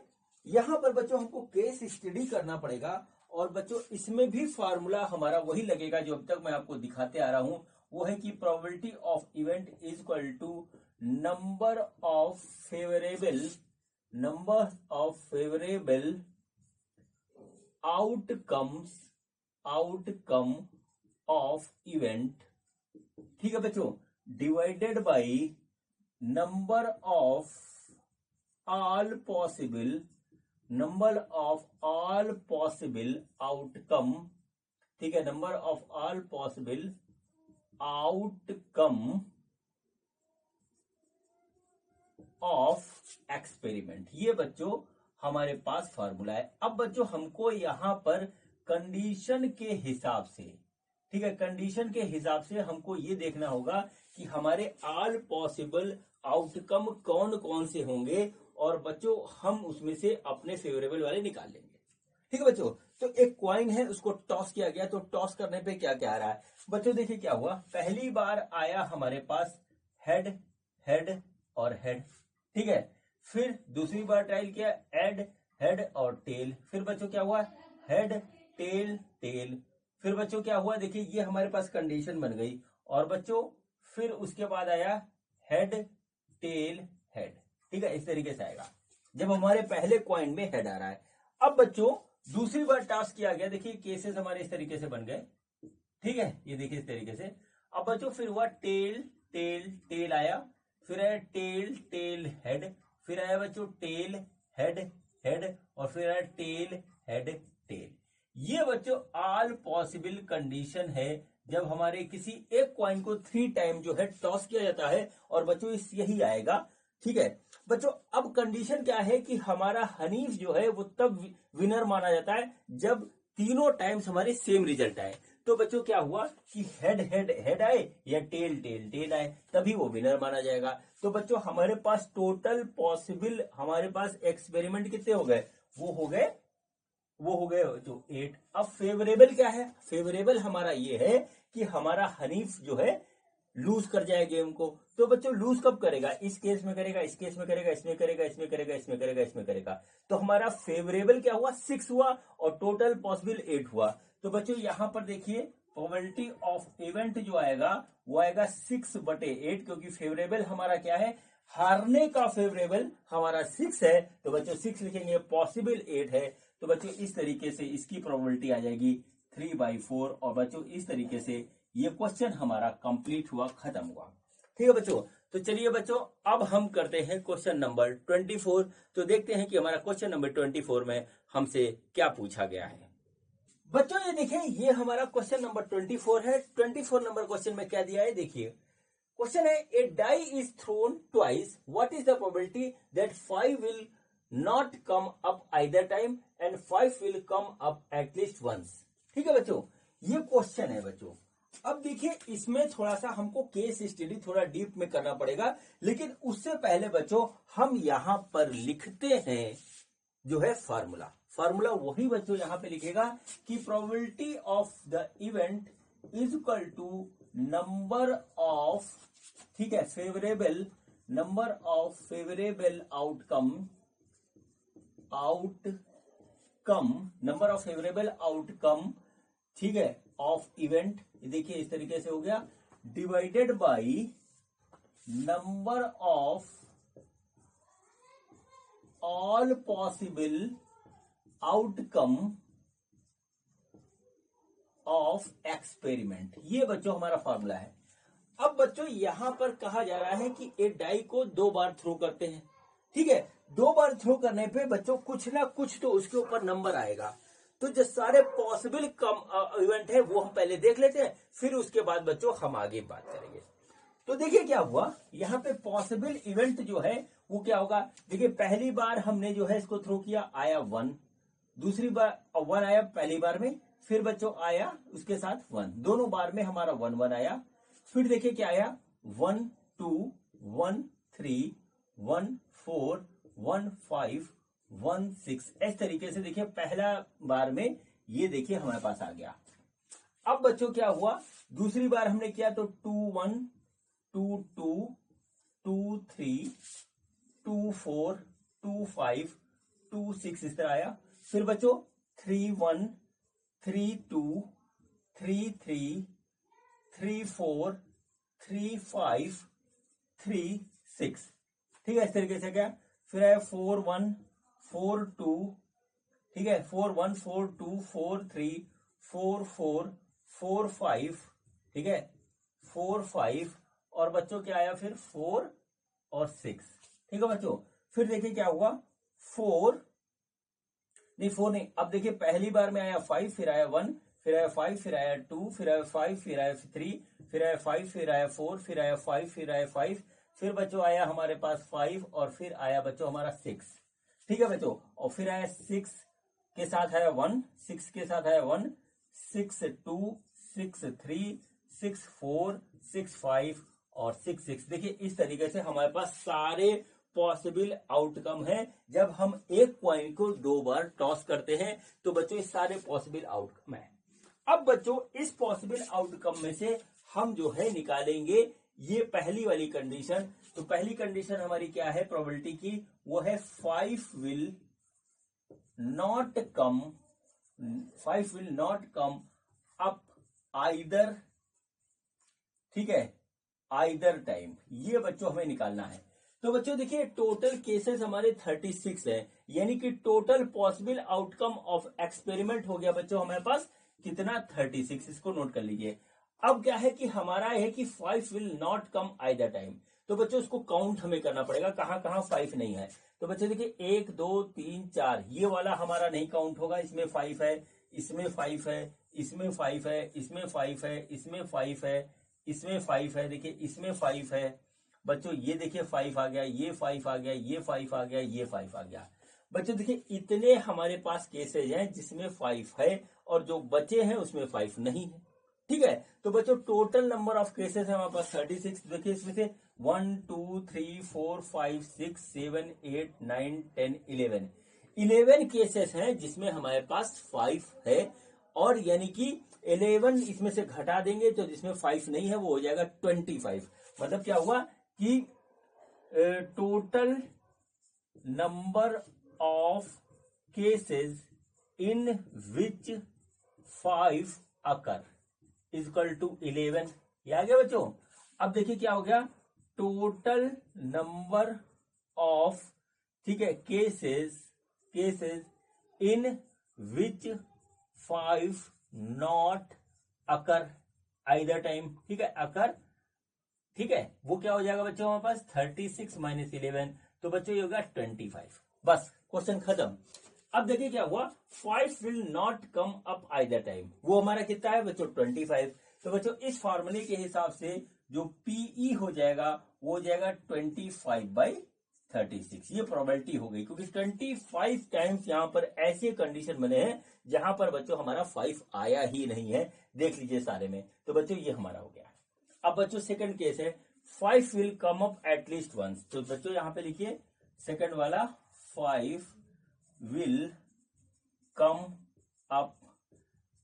यहां पर बच्चों हमको केस स्टडी करना पड़ेगा। और बच्चों इसमें भी फार्मूला हमारा वही लगेगा जो अब तक मैं आपको दिखाते आ रहा हूं। वो है कि probability of event is equal to number of favourable outcome of event, ठीक है बच्चों, divided by number of all possible outcome, ठीक है, number of all possible outcome of experiment. ये बच्चों हमारे पास फार्मूला है। अब बच्चों हमको यहां पर कंडीशन के हिसाब से, ठीक है, कंडीशन के हिसाब से हमको ये देखना होगा कि हमारे ऑल पॉसिबल आउटकम कौन कौन से होंगे। और बच्चों हम उसमें से अपने फेवरेबल वाले निकाल लेंगे। ठीक है बच्चों, तो एक कॉइन है उसको टॉस किया गया। तो टॉस करने पे क्या क्या आ रहा है बच्चों, देखिए क्या हुआ। पहली बार आया हमारे पास हेड हेड और हेड, ठीक है। फिर दूसरी बार ट्रायल किया हेड और टेल। फिर बच्चों क्या हुआ, हेड टेल टेल। फिर बच्चों क्या हुआ, देखिए ये हमारे पास कंडीशन बन गई। और बच्चों फिर उसके बाद आया हेड टेल हेड, ठीक है। इस तरीके से आएगा जब हमारे पहले कॉइन में हेड आ रहा है। अब बच्चों दूसरी बार टास्क किया गया, देखिए केसेस हमारे इस तरीके से बन गए, ठीक है। ये देखिए इस तरीके से। अब बच्चों फिर हुआ टेल टेल टेल आया, फिर आया टेल टेल हेड, फिर आया बच्चों टेल हेड हेड, और फिर आया टेल हेड टेल। ये बच्चों ऑल पॉसिबल कंडीशन है जब हमारे किसी एक कॉइन को 3 टाइम जो है टॉस किया जाता है। और बच्चों इस यही आएगा, ठीक है बच्चों। अब कंडीशन क्या है कि हमारा हनीफ जो है वो तब विनर माना जाता है जब तीनों टाइम्स हमारे सेम रिजल्ट आए। तो बच्चों क्या हुआ कि हेड हेड हेड आए या टेल टेल टेल आए, तभी वो विनर माना जाएगा। तो बच्चों हमारे पास टोटल पॉसिबल हमारे पास एक्सपेरिमेंट कितने हो गए, वो हो गए जो 8। अब फेवरेबल क्या है, फेवरेबल हमारा ये है कि हमारा हनीफ जो है लूज कर जाए गेम को। तो बच्चों लूज कब करेगा, इस केस में करेगा, इस केस में करेगा, इसमें करेगा, इसमें करेगा, इसमें करेगा, इसमें करेगा। तो हमारा फेवरेबल क्या हुआ, 6 हुआ, और टोटल पॉसिबल 8 हुआ। तो बच्चों यहां पर देखिए प्रोबेबिलिटी ऑफ इवेंट जो आएगा वो आएगा 6/8, क्योंकि फेवरेबल हमारा क्या है, हारने का फेवरेबल हमारा 6 है। तो बच्चों 6 लिखेंगे, पॉसिबल 8 है। तो बच्चों इस तरीके से इसकी प्रोबेबिलिटी आ जाएगी 3/4। और बच्चों इस तरीके से ये क्वेश्चन हमारा कंप्लीट हुआ, खत्म हुआ। ठीक है बच्चों, तो चलिए बच्चों अब हम करते हैं क्वेश्चन नंबर 24। तो देखते हैं कि हमारा क्वेश्चन नंबर 24 में हमसे क्या पूछा गया है। बच्चों ये देखिए ये हमारा क्वेश्चन नंबर 24 है। 24 नंबर क्वेश्चन में क्या दिया है, देखिए क्वेश्चन है a die is thrown twice, what is the probability that 5 will not come up either time and 5 will come up at least once. ठीक है बच्चों, ये क्वेश्चन है बच्चों। अब देखिए इसमें थोड़ा सा हमको केस स्टडी थोड़ा डीप में करना पड़ेगा, लेकिन उससे पहले बच्चों हम यहां पर लिखते हैं जो है फार्मूला। फार्मूला वही बच्चों यहां पे लिखेगा कि probability of the event is equal to number of, ठीक है, favourable, number of favourable number of favourable outcome, ठीक है, ऑफ इवेंट। देखिए इस तरीके से हो गया, divided by number of all possible outcome of experiment. ये बच्चों हमारा फॉर्मूला है। अब बच्चों यहां पर कहा जा रहा है कि एक डाई को 2 बार थ्रो करते हैं, ठीक है। 2 बार थ्रो करने पे बच्चों कुछ ना कुछ तो उसके ऊपर नंबर आएगा। तो जो सारे पॉसिबल कम इवेंट है वो हम पहले देख लेते हैं, फिर उसके बाद बच्चों हम आगे बात करेंगे। तो देखिए क्या हुआ, यहाँ पे पॉसिबल इवेंट जो है वो क्या होगा। देखिए पहली बार हमने जो है इसको थ्रो किया, आया 1, दूसरी बार 1 आया पहली बार में, फिर बच्चों आया उसके साथ 1, दोनों बार में हमारा 1 1 आया। फिर देखिए क्या आया, 1 2 1 3 1 4 1 5 1 6। इस तरीके से देखिए पहला बार में ये देखिए हमारे पास आ गया। अब बच्चों क्या हुआ, दूसरी बार हमने किया तो 2 1 2 2 2 3 2 4 2 5 2 6 इस तरह आया। फिर बच्चों 3 1 3 2 3 3 3 4 3 5 3 6, ठीक है। इस तरीके से क्या, फिर है 4 1 4 2, ठीक है, 4 1 4 2 4 3 4 4 4 5, ठीक है, 4 5 और बच्चों क्या आया फिर 4 और 6, ठीक है बच्चों। फिर देखिए क्या हुआ, 4 नहीं, अब देखिए पहली बार में आया 5, फिर आया 1, फिर आया 5, फिर आया 2, फिर आया 5, फिर आया 3, फिर आया 5, फिर आया 4, फिर आया 5, फिर आया 5, फिर बच्चों आया हमारे पास 5 और फिर आया बच्चों हमारा 6, ठीक है बच्चों। और फिर आया 6 के साथ आया 1, 6 के साथ आया 1, 6 2 6 3 6 4 6 5 और 6 6। देखिए इस तरीके से हमारे पास सारे पॉसिबल आउटकम है। जब हम एक पॉइंट को 2 बार टॉस करते हैं तो बच्चों ये सारे पॉसिबल आउटकम है। अब बच्चों इस पॉसिबल आउटकम में से हम जो है निकालेंगे ये पहली वाली कंडीशन। तो पहली कंडीशन हमारी क्या है प्रोबेबिलिटी की, वो है 5 will not come up either, ठीक है, आइदर टाइम। ये बच्चों हमें निकालना है। तो बच्चों देखिए टोटल केसेस हमारे 36 है, यानी कि total possible outcome of experiment हो गया बच्चों हमारे पास कितना, 36। इसको नोट कर लीजिए। अब क्या है कि हमारा है कि 5 will not come either time. तो बच्चों इसको काउंट हमें करना पड़ेगा, कहां कहां 5 नहीं है। तो बच्चों देखिए 1 2 3 4 ये वाला हमारा नहीं काउंट होगा, इसमें 5 है, इसमें 5 है, इसमें 5 है, इसमें 5 है, इसमें 5 है, इसमें 5 है, देखिए इसमें 5 है बच्चों, ये देखिए 5 आ गया, ये 5 आ गया, ये 5 आ गया, ये 5 आ गया। बच्चों देखिए इतने हमारे पास केसेज हैं जिसमें 5 है और जो बचे हैं उसमें 5 नहीं है, ठीक है। तो बच्चों टोटल नंबर ऑफ केसेस है हमारे पास 36। देखिए इसमें से 1 2 3 4 5 6 7 8 9 10 11 केसेस हैं जिसमें हमारे पास 5 है। और यानी कि 11 इसमें से घटा देंगे तो जिसमें 5 नहीं है वो हो जाएगा 25। मतलब क्या हुआ कि total number of cases in which 5 occur equal to 11। ये आ गया बच्चों। अब देखिए क्या हो गया, टोटल नंबर ऑफ, ठीक है, cases in which 5 not occur either time, ठीक है, अकर, ठीक है, वो क्या हो जाएगा बच्चों हमारे पास 36 माइनस 11, तो बच्चों ये होगा 25। बस क्वेश्चन खत्म। अब देखिए क्या हुआ, 5 will not come up either time, वो हमारा कितना है बच्चों 25। तो बच्चों इस फॉर्मूले के हिसाब से जो पीई हो जाएगा वो हो जाएगा 25/36। ये प्रोबेबिलिटी हो गई क्योंकि 25 टाइम्स यहाँ पर ऐसे कंडीशन बने हैं जहां पर बच्चों हमारा 5 आया ही नहीं है। देख लीजिए सारे में। तो बच्चों ये हमारा हो गया। अब बच्चों सेकंड केस है 5 will come up at least once. तो बच्चों यहां पे लिखिए सेकंड वाला 5 will come up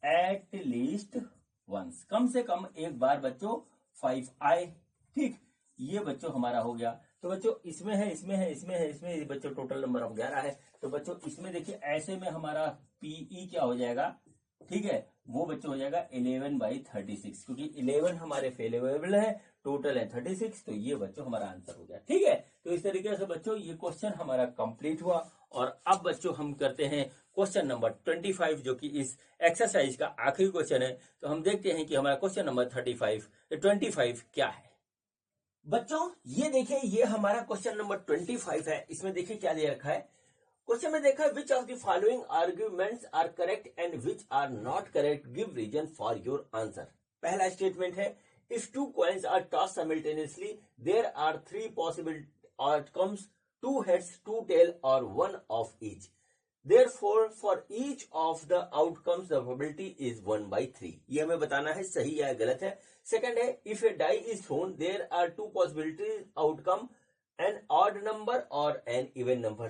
at least once, कम से कम एक बार बच्चों 5 आए, ठीक। ये बच्चों हमारा हो गया। तो बच्चों इसमें है, इसमें है, इसमें है, इसमें है, बच्चों टोटल नंबर ऑफ 11 है। तो बच्चों इसमें देखिए ऐसे में हमारा पीई क्या हो जाएगा, ठीक है, वो बच्चों हो जाएगा 11/36 क्योंकि 11 हमारे फेलेबल है, टोटल है 36, तो ये बच्चों हमारा आंसर हो गया। ठीक है, तो इस तरीके से बच्चों ये क्वेश्चन हमारा कंप्लीट हुआ। और अब बच्चों हम करते हैं क्वेश्चन नंबर 25, जो कि इस एक्सरसाइज का आखिरी क्वेश्चन है। तो हम देखते हैं कि हमारा क्वेश्चन नंबर 25 क्या है। बच्चों ये देखिए, ये हमारा क्वेश्चन नंबर 25 है। इसमें देखिए क्या दे रखा है। क्वेश्चन में देखा है, which of the following arguments are correct and which are not correct, give reason for your answer. पहला स्टेटमेंट है, if two coins are toss simultaneously there are 3 possible outcomes, 2 heads, 2 tail और 1 of each. Therefore, for each of the outcomes, the probability is 1/3. ये हमें बताना है सही या गलत है। सेकंड है, if a die is thrown, there are 2 possibilities outcome, an odd number or an even number.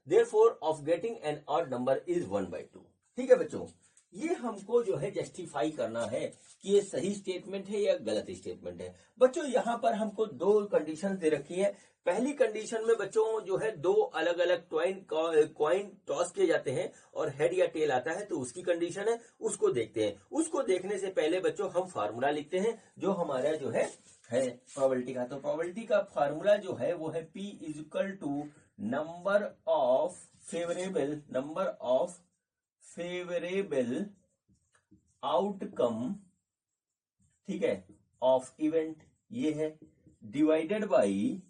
Therefore, of getting an odd number is 1/2. ठीक है बच्चों, ये हमको जो है जस्टिफाई करना है कि ये सही स्टेटमेंट है या गलत स्टेटमेंट है। बच्चों यहाँ पर हमको 2 कंडीशन दे रखी है। पहली कंडीशन में बच्चों जो है 2 अलग अलग कॉइन टॉस किए जाते हैं और हेड या टेल आता है, तो उसकी कंडीशन है, उसको देखते हैं। उसको देखने से पहले बच्चों हम फार्मूला लिखते हैं जो हमारा जो है प्रोबेबिलिटी का। तो प्रोबेबिलिटी का फार्मूला जो है वो है P is equal to number of favourable outcome, ठीक है, ऑफ इवेंट, ये है, डिवाइडेड बाई,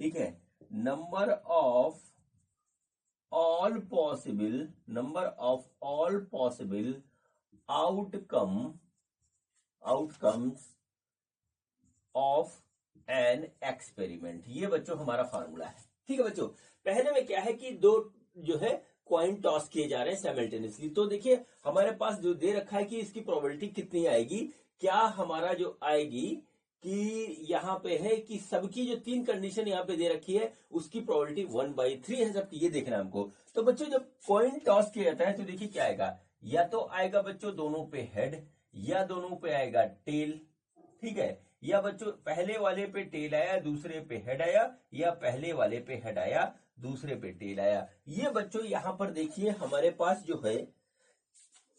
ठीक है, number of all possible outcomes of an experiment. ये बच्चों हमारा फार्मूला है। ठीक है बच्चों, पहले में क्या है कि 2 जो है कॉइन टॉस किए जा रहे हैं साइमल्टेनियसली। तो देखिए हमारे पास जो दे रखा है कि इसकी प्रोबेबिलिटी कितनी आएगी। क्या हमारा जो आएगी कि यहाँ पे है कि सबकी जो 3 कंडीशन यहाँ पे दे रखी है उसकी प्रोबेबिलिटी 1/3 है सबकी, ये देखना है हमको। तो बच्चों जब कॉइन टॉस किया जाता है तो देखिए क्या आएगा, या तो आएगा बच्चों दोनों पे हेड या दोनों पे आएगा टेल, ठीक है, या बच्चों पहले वाले पे टेल आया दूसरे पे हेड आया, या पहले वाले पे हेड आया दूसरे पे टेल आया। ये बच्चों यहां पर देखिए हमारे पास जो है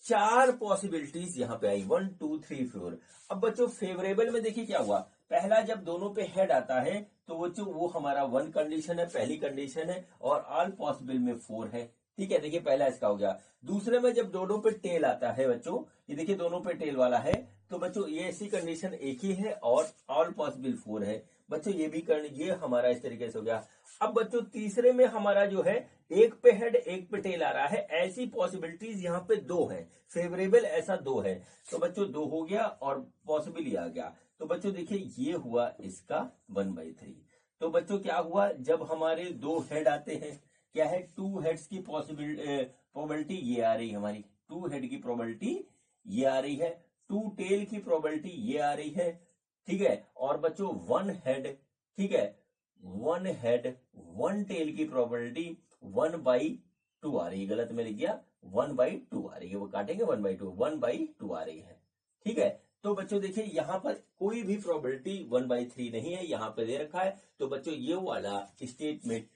4 पॉसिबिलिटीज यहां पे आई, 1 2 3 4। अब बच्चों फेवरेबल में देखिए क्या हुआ, पहला जब दोनों पे हेड आता है तो बच्चों वो हमारा 1 कंडीशन है, पहली कंडीशन है, और ऑल पॉसिबल में 4 है। ठीक है, देखिए पहला इसका हो गया। दूसरे में जब दोनों पे टेल आता है बच्चों, ये देखिए दोनों पे टेल वाला है, तो बच्चों ये ऐसी कंडीशन एक ही है और ऑल पॉसिबल 4 है। बच्चों ये भी ये हमारा इस तरीके से हो गया। अब बच्चों तीसरे में हमारा जो है एक पे हेड एक पे टेल आ रहा है, ऐसी पॉसिबिलिटीज यहाँ पे 2 है, फेवरेबल ऐसा 2 है, तो बच्चों 2 हो गया और पॉसिबल ही आ गया। तो बच्चों देखिए ये हुआ इसका 1/3। तो बच्चों क्या हुआ, जब हमारे 2 हेड आते हैं, क्या है 2 हेड्स की प्रोबेबिलिटी ये आ रही है हमारी, 2 हेड की प्रोबेबिलिटी ये आ रही है, 2 टेल की प्रोबेबिलिटी ये आ रही है, ठीक है, और बच्चों 1 हेड, ठीक है, 1 हेड 1 टेल की प्रोबेबिलिटी 1/2 आ रही है, गलत में लिख गया 1/2 आ रही है, वो काटेंगे 1/2 आ रही है। ठीक है, तो बच्चों देखिए यहां पर कोई भी प्रोबेबिलिटी 1/3 नहीं है, यहां पे दे रखा है। तो बच्चों ये वाला स्टेटमेंट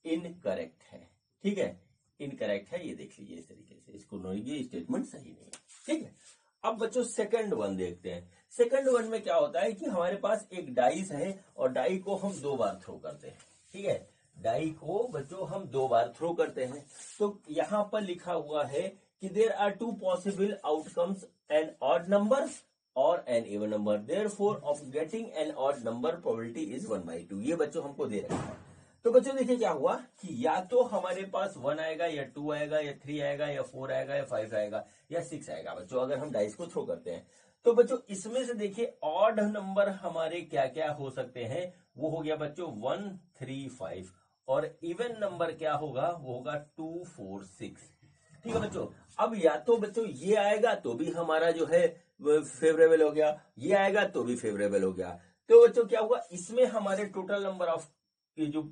इनकरेक्ट है। ठीक है, इनकरेक्ट है, ये देख लीजिए इस तरीके से, इसको ये स्टेटमेंट सही नहीं है। ठीक है, अब बच्चों सेकंड वन देखते हैं। सेकंड वन में क्या होता है कि हमारे पास एक डाइस है और डाई को हम 2 बार थ्रो करते हैं। ठीक है, डाई को बच्चों हम 2 बार थ्रो करते हैं। तो यहां पर लिखा हुआ है कि there are 2 possible outcomes, an odd number और an even number, therefore of getting an odd number probability is 1/2। ये बच्चों हमको दे रखा है। तो बच्चों देखिए क्या हुआ कि या तो हमारे पास 1 आएगा या 2 आएगा या 3 आएगा या 4 आएगा या 5 आएगा या 6 आएगा बच्चों, अगर हम डाइस को थ्रो करते हैं। तो बच्चों इसमें से देखिए ऑड नंबर हमारे क्या क्या हो सकते हैं, वो हो गया बच्चों 1 3 5, और इवन नंबर क्या होगा, वो होगा 2 4 6। ठीक है बच्चों, अब या तो बच्चों ये आएगा तो भी हमारा जो है फेवरेबल हो गया, ये आएगा तो भी फेवरेबल हो गया। तो बच्चों क्या हुआ, इसमें हमारे टोटल नंबर ऑफ जो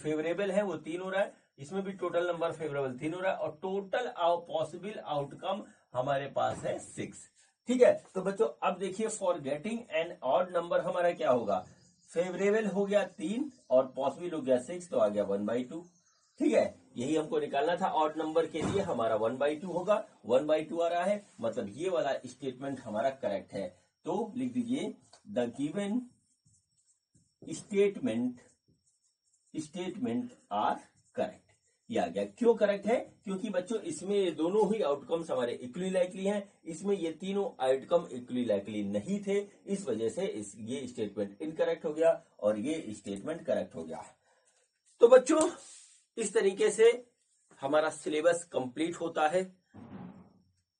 फेवरेबल है वो 3 हो रहा है, इसमें भी टोटल नंबर फेवरेबल 3 हो रहा है, और टोटल पॉसिबल आउटकम हमारे पास है 6। ठीक है, तो बच्चों अब देखिए for getting an odd number हमारा क्या होगा, फेवरेबल हो गया 3 और पॉसिबल हो गया 6, तो आ गया 1/2। ठीक है, यही हमको निकालना था, ऑड नंबर के लिए हमारा 1/2 होगा, 1/2 आ रहा है, मतलब ये वाला स्टेटमेंट हमारा करेक्ट है। तो लिख दीजिए the given statement are correct. ये आ गया। क्यों करेक्ट है? क्योंकि बच्चों इसमें दोनों ही आउटकम्स हमारे इक्वली लाइकली हैं, इसमें ये तीनों आउटकम इक्वली लाइकली नहीं थे, इस वजह से ये स्टेटमेंट इनकरेक्ट हो गया और ये स्टेटमेंट करेक्ट हो गया। तो बच्चों इस तरीके से हमारा सिलेबस कंप्लीट होता है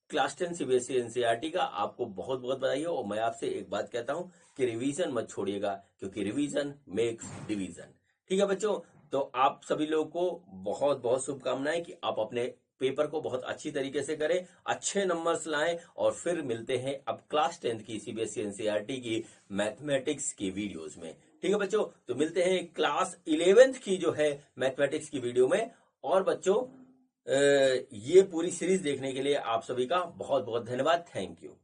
क्लास 10 सीबीएसई एनसीईआरटी का। आपको बहुत बहुत बधाई हो और मैं आपसे एक बात कहता हूं कि रिवीजन मत छोड़िएगा, क्योंकि रिवीजन मेक्स डिवीजन। ठीक है बच्चों, तो आप सभी लोगों को बहुत बहुत शुभकामनाएं कि आप अपने पेपर को बहुत अच्छी तरीके से करें, अच्छे नंबर्स लाएं और फिर मिलते हैं अब क्लास 10 की सीबीएसई एनसीईआरटी की मैथमेटिक्स की वीडियोस में। ठीक है बच्चों, तो मिलते हैं क्लास 11th की जो है मैथमेटिक्स की वीडियो में। और बच्चों ये पूरी सीरीज देखने के लिए आप सभी का बहुत बहुत धन्यवाद। Thank you.